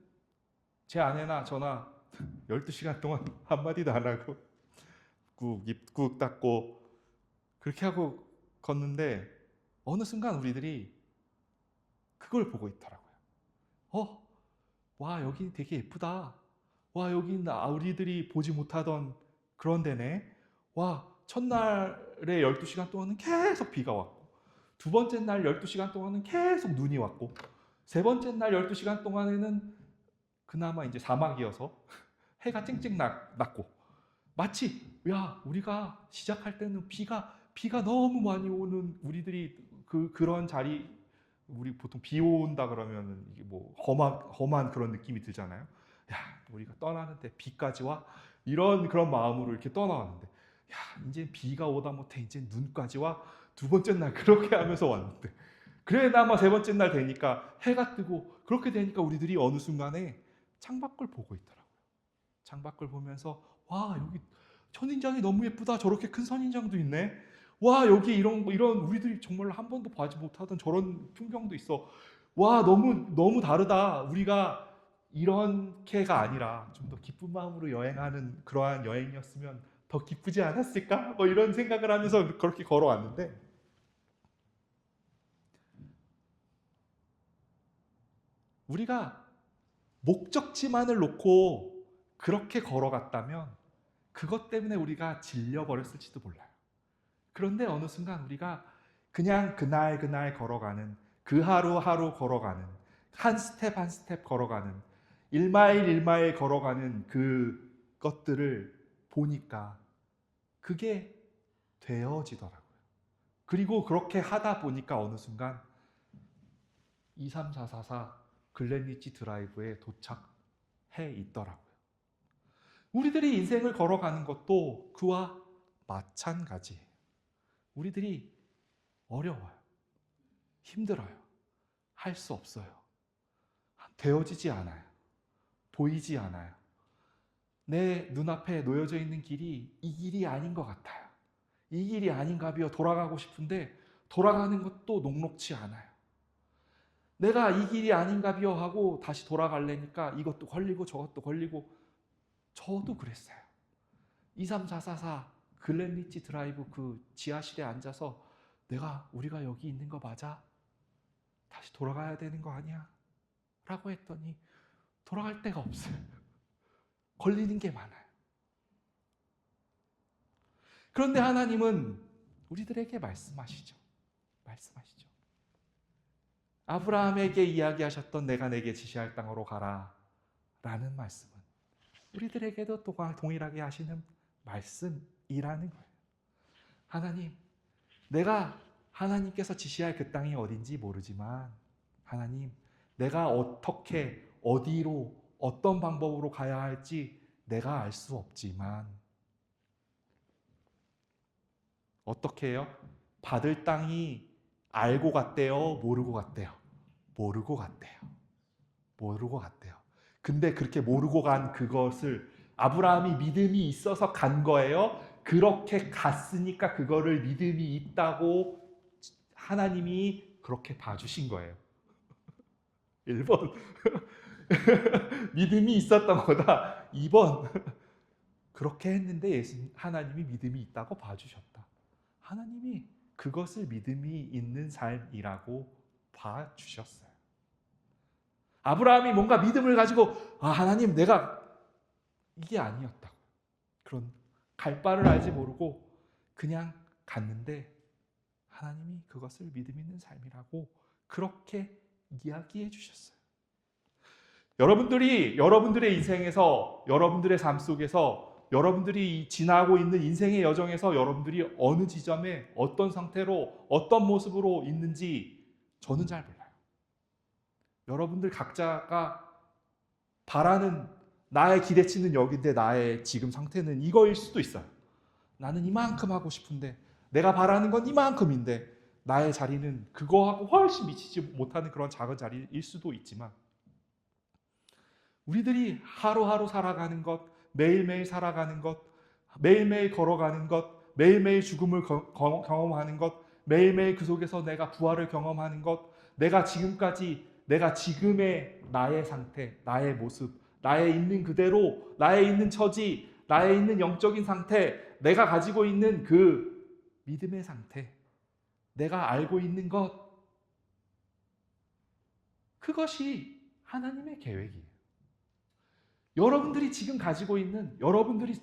제 아내나 저나 12시간 동안 한마디도 안 하고 꾹 닫고 그렇게 하고 걷는데 어느 순간 우리들이 그걸 보고 있더라고요. 와, 여기 되게 예쁘다. 와, 여기는 우리들이 보지 못하던 그런 데네. 와, 첫날에 12시간 동안은 계속 비가 왔고, 두 번째 날 12시간 동안은 계속 눈이 왔고, 세 번째 날 12시간 동안에는 그나마 이제 사막이어서 해가 쨍쨍 났고, 마치 우리가 시작할 때는 비가 너무 많이 오는 우리들이 그런 자리, 우리 보통 비 온다 그러면 이게 뭐 험한 그런 느낌이 들잖아요. 우리가 떠나는데 비까지 와? 그런 마음으로 이렇게 떠나왔는데, 이제 비가 오다 못해 이제 눈까지 와? 두 번째 날 그렇게 하면서 왔는데, 그래나마 세 번째 날 되니까 해가 뜨고, 그렇게 되니까 우리들이 어느 순간에 창밖을 보고 있더라고요. 창밖을 보면서 와, 여기 선인장이 너무 예쁘다. 저렇게 큰 선인장도 있네. 와, 여기 이런 우리들이 정말 한 번도 보지 못하던 저런 풍경도 있어. 와, 너무 다르다. 우리가 이렇게가 아니라 좀 더 기쁜 마음으로 여행하는 그러한 여행이었으면 더 기쁘지 않았을까? 뭐 이런 생각을 하면서 그렇게 걸어왔는데, 우리가 목적지만을 놓고 그렇게 걸어갔다면 그것 때문에 우리가 질려버렸을지도 몰라요. 그런데 어느 순간 우리가 그냥 그날 걸어가는, 그 하루 걸어가는, 한 스텝 한 스텝 걸어가는, 1마일 걸어가는 그것들을 보니까 그게 되어지더라고요. 그리고 그렇게 하다 보니까 어느 순간 23444 글렌리치 드라이브에 도착해 있더라고요. 우리들이 인생을 걸어가는 것도 그와 마찬가지예요. 우리들이 어려워요. 힘들어요. 할 수 없어요. 되어지지 않아요. 보이지 않아요. 내 눈앞에 놓여져 있는 길이 이 길이 아닌 것 같아요. 이 길이 아닌가 봐요. 돌아가고 싶은데 돌아가는 것도 녹록치 않아요. 내가 이 길이 아닌가 봐요 하고 다시 돌아가려니까 이것도 걸리고 저것도 걸리고. 저도 그랬어요. 23444 글렌리치 드라이브 그 지하실에 앉아서 우리가 여기 있는 거 맞아? 다시 돌아가야 되는 거 아니야? 라고 했더니 돌아갈 데가 없어요. 걸리는 게 많아요. 그런데 하나님은 우리들에게 말씀하시죠. 아브라함에게 이야기하셨던 내가 내게 지시할 땅으로 가라 라는 말씀은 우리들에게도 동일하게 하시는 말씀이라는 거예요. 하나님, 내가 하나님께서 지시할 그 땅이 어딘지 모르지만, 하나님, 내가 어떻게, 어디로, 어떤 방법으로 가야 할지 내가 알 수 없지만, 어떻게 해요? 받을 땅이 알고 갔대요? 모르고 갔대요? 모르고 갔대요. 근데 그렇게 모르고 간 그것을 아브라함이 믿음이 있어서 간 거예요? 그렇게 갔으니까 그거를 믿음이 있다고 하나님이 그렇게 봐주신 거예요. 1번 믿음이 있었던 거다. 2번 그렇게 했는데 하나님이 믿음이 있다고 봐주셨다. 하나님이 그것을 믿음이 있는 삶이라고 봐주셨어요. 아브라함이 뭔가 믿음을 가지고 하나님, 내가 이게 아니었다고, 그런 갈 바를 알지 모르고 그냥 갔는데 하나님이 그것을 믿음 있는 삶이라고 그렇게 이야기해 주셨어요. 여러분들의 인생에서, 여러분들의 삶 속에서, 여러분들이 지나고 있는 인생의 여정에서 여러분들이 어느 지점에 어떤 상태로 어떤 모습으로 있는지 저는 잘 몰라요. 여러분들 각자가 바라는 나의 기대치는 여기인데 나의 지금 상태는 이거일 수도 있어요. 나는 이만큼 하고 싶은데 내가 바라는 건 이만큼인데 나의 자리는 그거하고 훨씬 미치지 못하는 그런 작은 자리일 수도 있지만 우리들이 하루하루 살아가는 것, 매일매일 살아가는 것, 매일매일 걸어가는 것, 매일매일 죽음을 경험하는 것, 매일매일 그 속에서 내가 부활을 경험하는 것, 내가 지금의 나의 상태, 나의 모습, 나의 있는 그대로, 나의 있는 처지, 나의 있는 영적인 상태, 내가 가지고 있는 그 믿음의 상태, 내가 알고 있는 것, 그것이 하나님의 계획이에요. 여러분들이 지금 가지고 있는, 여러분들이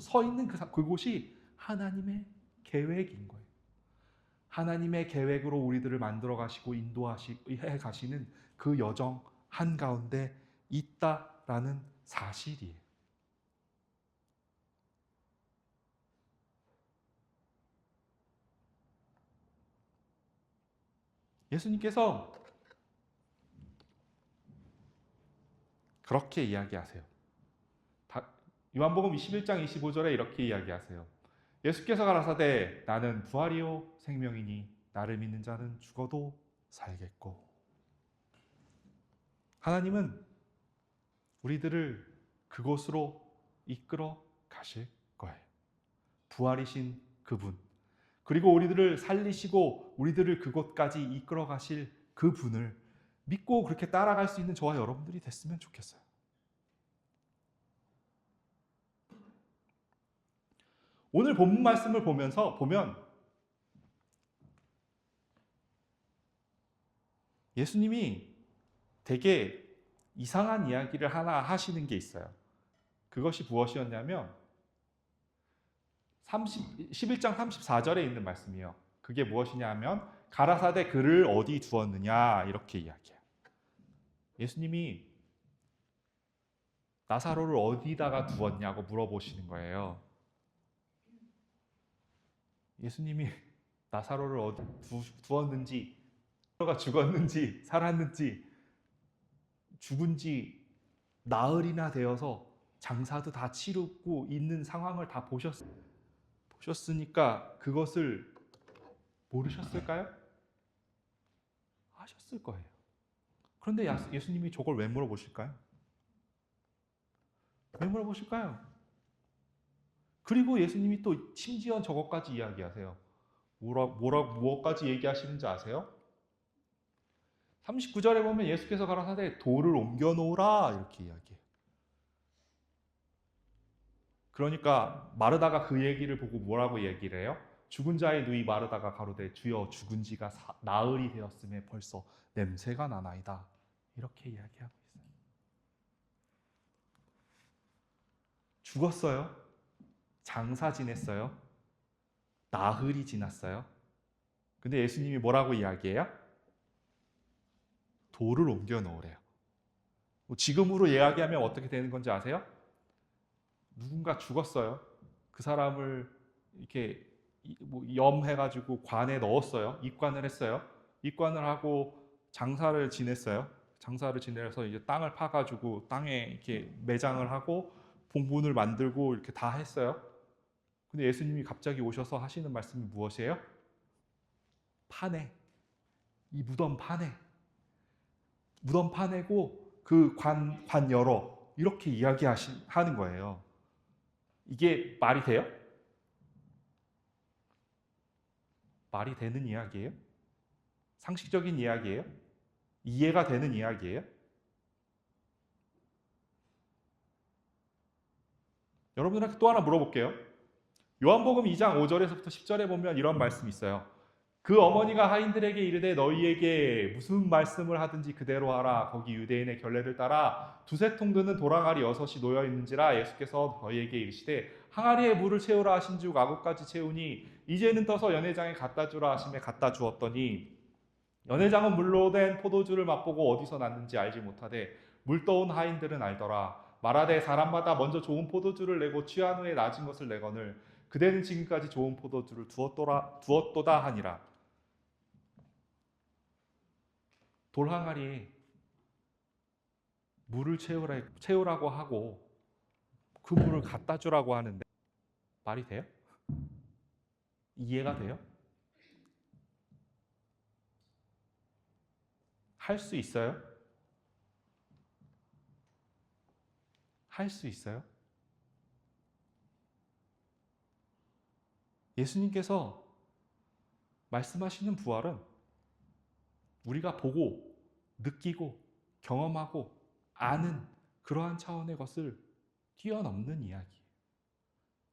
서 있는 그곳이 하나님의 계획인 거예요. 하나님의 계획으로 우리들을 만들어 가시고 인도해 가시는 그 여정 한가운데 있다라는 사실이에요. 예수님께서 그렇게 이야기하세요. 요한복음 21장 25절에 이렇게 이야기하세요. 예수께서 가라사대 나는 부활이요 생명이니 나를 믿는 자는 죽어도 살겠고. 하나님은 우리들을 그곳으로 이끌어 가실 거예요. 부활이신 그분, 그리고 우리들을 살리시고 우리들을 그곳까지 이끌어 가실 그분을 믿고 그렇게 따라갈 수 있는 저와 여러분들이 됐으면 좋겠어요. 오늘 본문 말씀을 보면 예수님이 되게 이상한 이야기를 하나 하시는 게 있어요. 그것이 무엇이었냐면 11장 34절에 있는 말씀이에요. 그게 무엇이냐 하면 가라사대 그를 어디 두었느냐 이렇게 이야기해요. 예수님이 나사로를 어디다가 두었냐고 물어보시는 거예요. 예수님이 나사로를 어디 두었는지, 나사로가 죽었는지 살았는지 죽은지 나흘이나 되어서 장사도 다 치르고 있는 상황을 다 보셨으니까 그것을 모르셨을까요? 아셨을 거예요. 그런데 예수님이 저걸 왜 물어보실까요? 왜 물어보실까요? 그리고 예수님이 또 심지어 저것까지 이야기하세요. 무엇까지 얘기하시는지 아세요? 39절에 보면 예수께서 가라사대 돌을 옮겨 놓으라 이렇게 이야기해요. 그러니까 마르다가 그 얘기를 보고 뭐라고 얘기를 해요? 죽은 자의 누이 마르다가 가로되 주여 죽은 지가 나흘이 되었음에 벌써 냄새가 나나이다. 이렇게 이야기하고 있어요. 죽었어요. 장사 지냈어요. 나흘이 지났어요. 근데 예수님이 뭐라고 이야기해요? 돌을 옮겨 놓으래요. 지금으로 이야기하면 어떻게 되는 건지 아세요? 누군가 죽었어요. 그 사람을 이렇게 염해가지고 관에 넣었어요. 입관을 했어요. 입관을 하고 장사를 지냈어요. 장사를 지내서 이제 땅을 파가지고 땅에 이렇게 매장을 하고 봉분을 만들고 이렇게 다 했어요. 근데 예수님이 갑자기 오셔서 하시는 말씀이 무엇이에요? 파내. 이 무덤 파내. 무덤 파내고 그 관 열어. 이렇게 이야기하는 거예요. 이게 말이 돼요? 말이 되는 이야기예요? 상식적인 이야기예요? 이해가 되는 이야기예요? 여러분들한테 또 하나 물어볼게요. 요한복음 2장 5절에서부터 10절에 보면 이런 말씀이 있어요. 그 어머니가 하인들에게 이르되 너희에게 무슨 말씀을 하든지 그대로 하라. 거기 유대인의 결례를 따라 두세 통 드는 도랑아리 6이 놓여 있는지라. 예수께서 너희에게 이르시되 항아리에 물을 채우라 하신즉 아구까지 채우니 이제는 떠서 연회장에 갖다 주라 하심에 갖다 주었더니 연회장은 물로 된 포도주를 맛보고 어디서 났는지 알지 못하되 물 떠온 하인들은 알더라. 말하되 사람마다 먼저 좋은 포도주를 내고 취한 후에 낮은 것을 내거늘 그대는 지금까지 좋은 포도주를 두었도다 하니라. 돌항아리에 물을 채우라고 하고 그 물을 갖다 주라고 하는데 말이 돼요? 이해가 돼요? 할 수 있어요? 할 수 있어요? 예수님께서 말씀하시는 부활은 우리가 보고 느끼고 경험하고 아는 그러한 차원의 것을 뛰어넘는 이야기예요.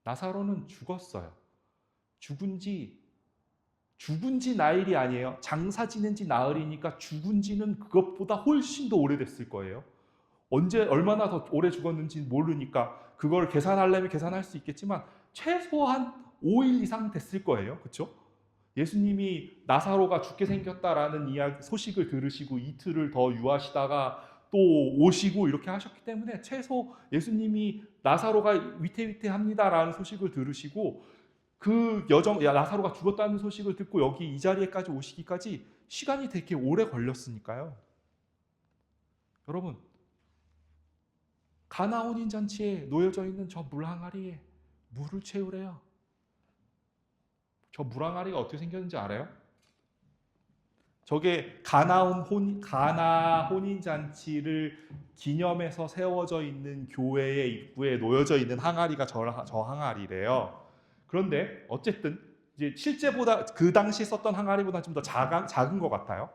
나사로는 죽었어요. 죽은 지 나일이 아니에요. 장사 지낸 지 나흘이니까 죽은 지는 그것보다 훨씬 더 오래됐을 거예요. 언제 얼마나 더 오래 죽었는지 모르니까 그걸 계산하려면 계산할 수 있겠지만 최소한 5일 이상 됐을 거예요. 그렇죠? 예수님이 나사로가 죽게 생겼다라는 이야기 소식을 들으시고 이틀을 더 유하시다가 또 오시고 이렇게 하셨기 때문에 최소 예수님이 나사로가 위태위태합니다라는 소식을 들으시고 그 나사로가 죽었다는 소식을 듣고 여기 이 자리에까지 오시기까지 시간이 되게 오래 걸렸으니까요. 여러분, 가나 혼인 잔치에 놓여져 있는 저 물 항아리에 물을 채우래요. 저 물 항아리가 어떻게 생겼는지 알아요? 저게 가나 혼인 잔치를 기념해서 세워져 있는 교회의 입구에 놓여져 있는 항아리가 저 항아리래요. 그런데 어쨌든 이제 실제보다 그 당시 썼던 항아리보다 좀 더 작은 것 같아요.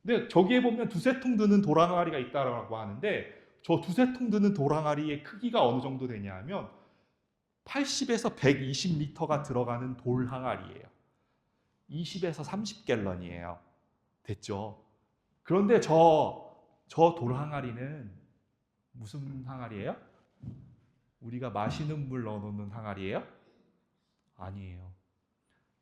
근데 저기에 보면 두세 통 드는 돌 항아리가 있다라고 하는데 저 두세 통 드는 돌 항아리의 크기가 어느 정도 되냐면 80에서 120리터가 들어가는 돌 항아리예요. 20에서 30갤런이에요. 됐죠? 그런데 저 돌 항아리는 무슨 항아리예요? 우리가 마시는 물 넣어놓는 항아리예요? 아니에요.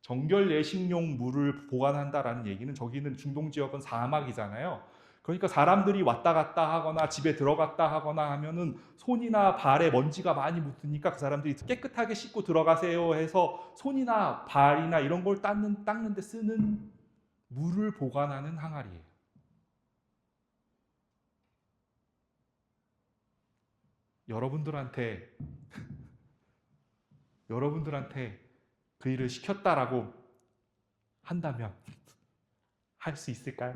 정결 예식용 물을 보관한다라는 얘기는 저기는 중동 지역은 사막이잖아요. 그러니까 사람들이 왔다 갔다 하거나 집에 들어갔다 하거나 하면은 손이나 발에 먼지가 많이 묻으니까 그 사람들이 깨끗하게 씻고 들어가세요 해서 손이나 발이나 이런 걸 닦는 데 쓰는 물을 보관하는 항아리예요. 여러분들한테 그 일을 시켰다라고 한다면 할 수 있을까요?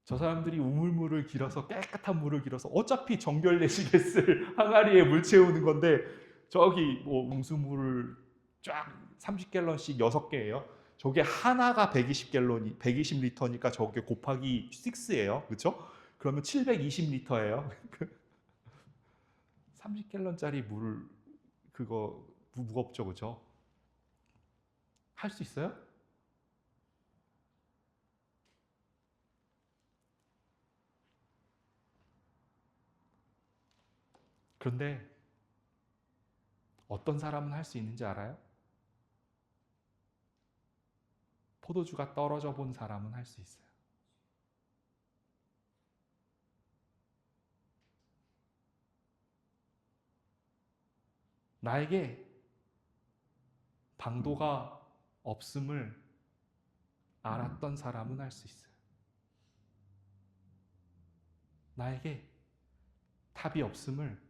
저 사람들이 우물물을 길어서 깨끗한 물을 길어서 어차피 정결 예식에 쓸 항아리에 물 채우는 건데 저기 뭐 웅수물을 쫙 30갤런씩 6개예요. 저게 하나가 120리터니까 저게 곱하기 6예요. 그렇죠? 그러면 720리터예요. 30갤런짜리 물 그거 무겁죠. 그렇죠? 할 수 있어요? 그런데 어떤 사람은 할 수 있는지 알아요? 포도주가 떨어져 본 사람은 할 수 있어요. 나에게 방도가 없음을 알았던 사람은 할 수 있어요. 나에게 답이 없음을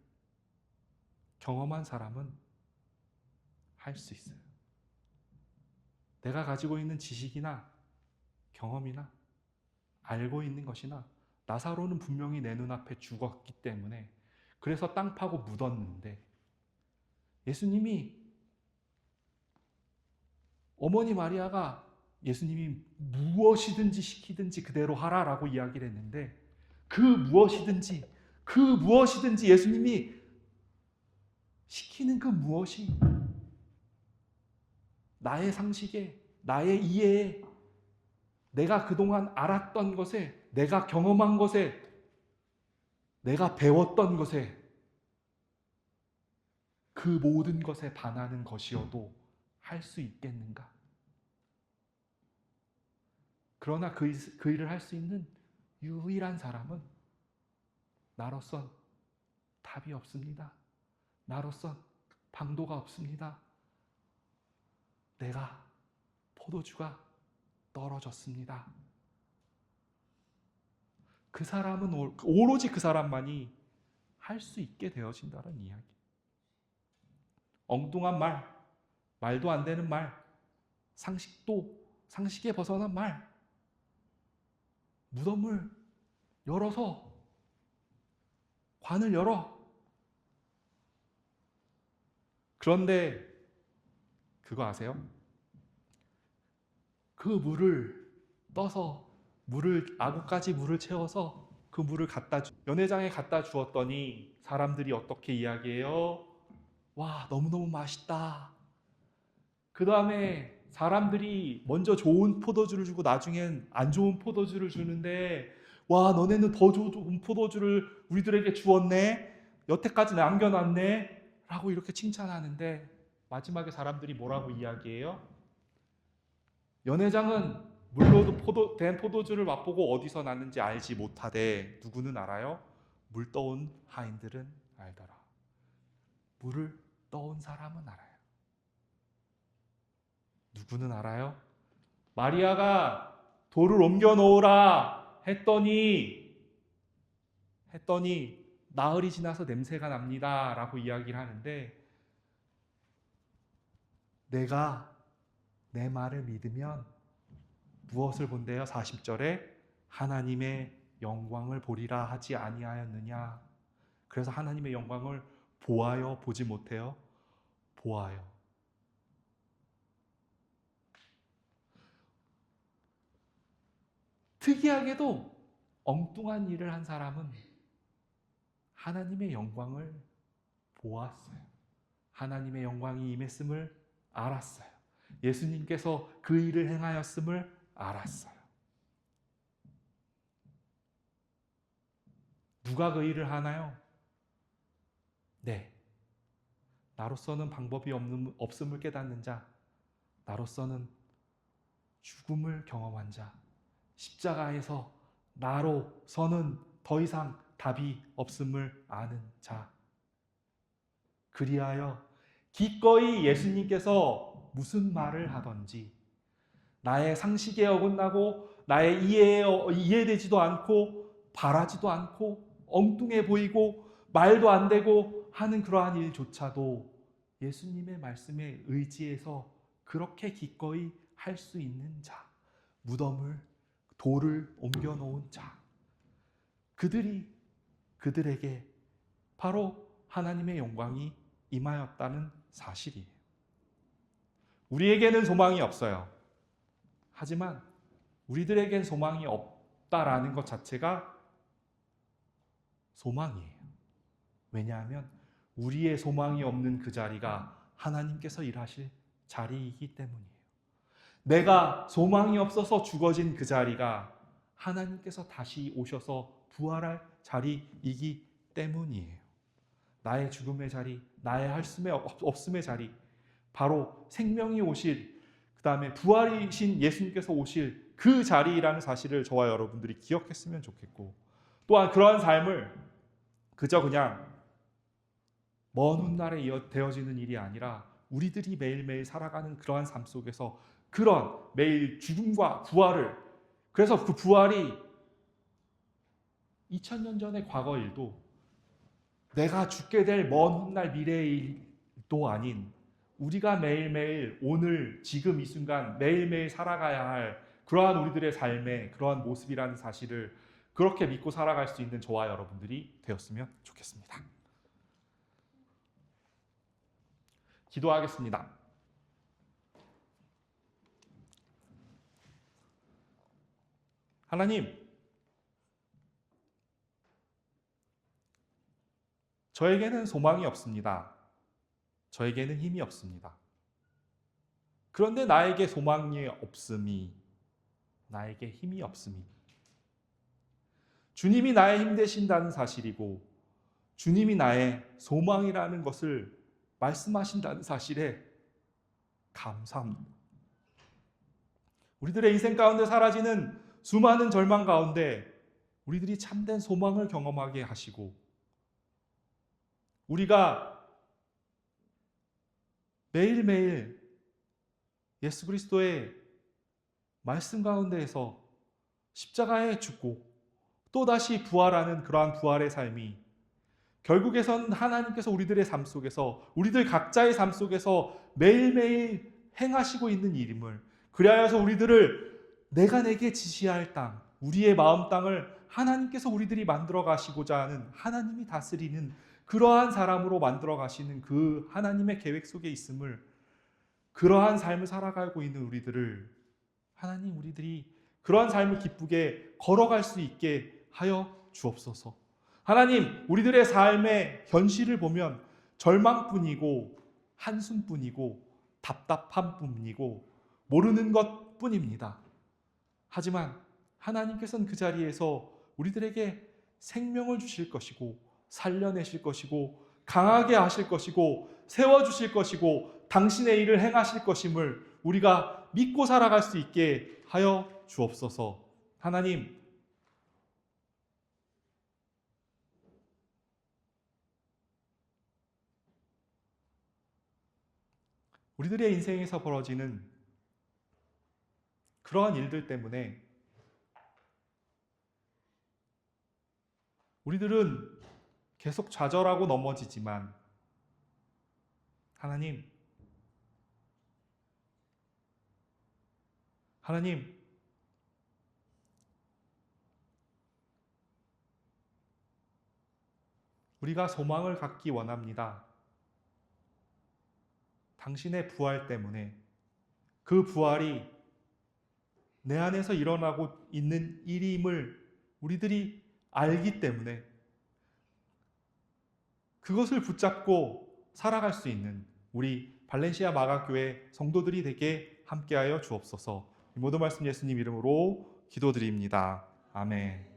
경험한 사람은 할 수 있어요. 내가 가지고 있는 지식이나 경험이나 알고 있는 것이나 나사로는 분명히 내 눈앞에 죽었기 때문에 그래서 땅 파고 묻었는데 예수님이 어머니 마리아가 예수님이 무엇이든지 시키든지 그대로 하라라고 이야기를 했는데 그 무엇이든지 예수님이 시키는 그 무엇이 나의 상식에 나의 이해에 내가 그동안 알았던 것에 내가 경험한 것에 내가 배웠던 것에 그 모든 것에 반하는 것이어도 할 수 있겠는가? 그러나 그 일을 할 수 있는 유일한 사람은 나로선 답이 없습니다. 나로선 방도가 없습니다. 내가 포도주가 떨어졌습니다. 그 사람은 오로지 그 사람만이 할 수 있게 되어진다는 이야기. 엉뚱한 말, 말도 안 되는 말, 상식에 벗어난 말, 무덤을 열어서 관을 열어. 그런데 그거 아세요? 그 물을 떠서 아구까지 물을 채워서 그 물을 연회장에 갖다 주었더니 사람들이 어떻게 이야기해요? 와, 너무너무 맛있다. 그 다음에 사람들이 먼저 좋은 포도주를 주고 나중엔 안 좋은 포도주를 주는데, 와, 너네는 더 좋은 포도주를 우리들에게 주었네, 여태까지 남겨놨네 라고 이렇게 칭찬하는데, 마지막에 사람들이 뭐라고 이야기해요? 연회장은 물로 된 포도주를 맛보고 어디서 났는지 알지 못하되 누구는 알아요? 물 떠온 하인들은 알더라. 물을 떠온 사람은 알아요. 누구는 알아요? 마리아가 돌을 옮겨 놓으라 했더니 나흘이 지나서 냄새가 납니다 라고 이야기를 하는데, 내가 내 말을 믿으면 무엇을 본대요? 40절에 하나님의 영광을 보리라 하지 아니하였느냐. 그래서 하나님의 영광을 보아요? 보지 못해요? 보아요. 특이하게도 엉뚱한 일을 한 사람은 하나님의 영광을 보았어요. 하나님의 영광이 임했음을 알았어요. 예수님께서 그 일을 행하였음을 알았어요. 누가 그 일을 하나요? 네, 나로서는 방법이 없음을 깨닫는 자, 나로서는 죽음을 경험한 자, 십자가에서 나로서는 더 이상 답이 없음을 아는 자, 그리하여 기꺼이 예수님께서 무슨 말을 하든지 나의 상식에 어긋나고 나의 이해되지도 않고 바라지도 않고 엉뚱해 보이고 말도 안 되고 하는 그러한 일조차도 예수님의 말씀에 의지해서 그렇게 기꺼이 할 수 있는 자, 돌을 옮겨 놓은 자, 그들에게 바로 하나님의 영광이 임하였다는 사실이에요. 우리에게는 소망이 없어요. 하지만 우리들에겐 소망이 없다라는 것 자체가 소망이에요. 왜냐하면 우리의 소망이 없는 그 자리가 하나님께서 일하실 자리이기 때문이에요. 내가 소망이 없어서 죽어진 그 자리가 하나님께서 다시 오셔서 부활할 자리이기 때문이에요. 나의 죽음의 자리, 나의 할 수 없음의 자리, 바로 생명이 오실, 그 다음에 부활이신 예수님께서 오실 그 자리라는 사실을 저와 여러분들이 기억했으면 좋겠고, 또한 그러한 삶을 그저 그냥 먼 훗날에 되어지는 일이 아니라 우리들이 매일매일 살아가는 그러한 삶 속에서 그런 매일 죽음과 부활을, 그래서 그 부활이 2000년 전의 과거 일도 내가 죽게 될 먼 훗날 미래의 일도 아닌 우리가 매일매일 오늘 지금 이 순간 매일매일 살아가야 할 그러한 우리들의 삶의 그러한 모습이라는 사실을 그렇게 믿고 살아갈 수 있는 저와 여러분들이 되었으면 좋겠습니다. 기도하겠습니다. 하나님, 저에게는 소망이 없습니다. 저에게는 힘이 없습니다. 그런데 나에게 소망이 없음이, 나에게 힘이 없음이, 주님이 나의 힘 되신다는 사실이고 주님이 나의 소망이라는 것을 말씀하신다는 사실에 감사합니다. 우리들의 인생 가운데 사라지는 수많은 절망 가운데 우리들이 참된 소망을 경험하게 하시고, 우리가 매일매일 예수 그리스도의 말씀 가운데에서 십자가에 죽고 또다시 부활하는 그러한 부활의 삶이 결국에선 하나님께서 우리들의 삶 속에서, 우리들 각자의 삶 속에서 매일매일 행하시고 있는 일임을, 그리하여서 우리들을 내가 내게 지시할 땅, 우리의 마음 땅을 하나님께서 우리들이 만들어 가시고자 하는, 하나님이 다스리는 그러한 사람으로 만들어 가시는 그 하나님의 계획 속에 있음을, 그러한 삶을 살아가고 있는 우리들을 하나님, 우리들이 그러한 삶을 기쁘게 걸어갈 수 있게 하여 주옵소서. 하나님, 우리들의 삶의 현실을 보면 절망뿐이고 한숨뿐이고 답답함뿐이고 모르는 것뿐입니다. 하지만 하나님께서는 그 자리에서 우리들에게 생명을 주실 것이고 살려내실 것이고 강하게 하실 것이고 세워주실 것이고 당신의 일을 행하실 것임을 우리가 믿고 살아갈 수 있게 하여 주옵소서. 하나님, 우리들의 인생에서 벌어지는 그러한 일들 때문에 우리들은 계속 좌절하고 넘어지지만 하나님, 우리가 소망을 갖기 원합니다. 당신의 부활 때문에, 그 부활이 내 안에서 일어나고 있는 일임을 우리들이 알기 때문에 그것을 붙잡고 살아갈 수 있는 우리 발렌시아 마가교회 성도들이 되게 함께하여 주옵소서. 이 모든 말씀 예수님 이름으로 기도드립니다. 아멘.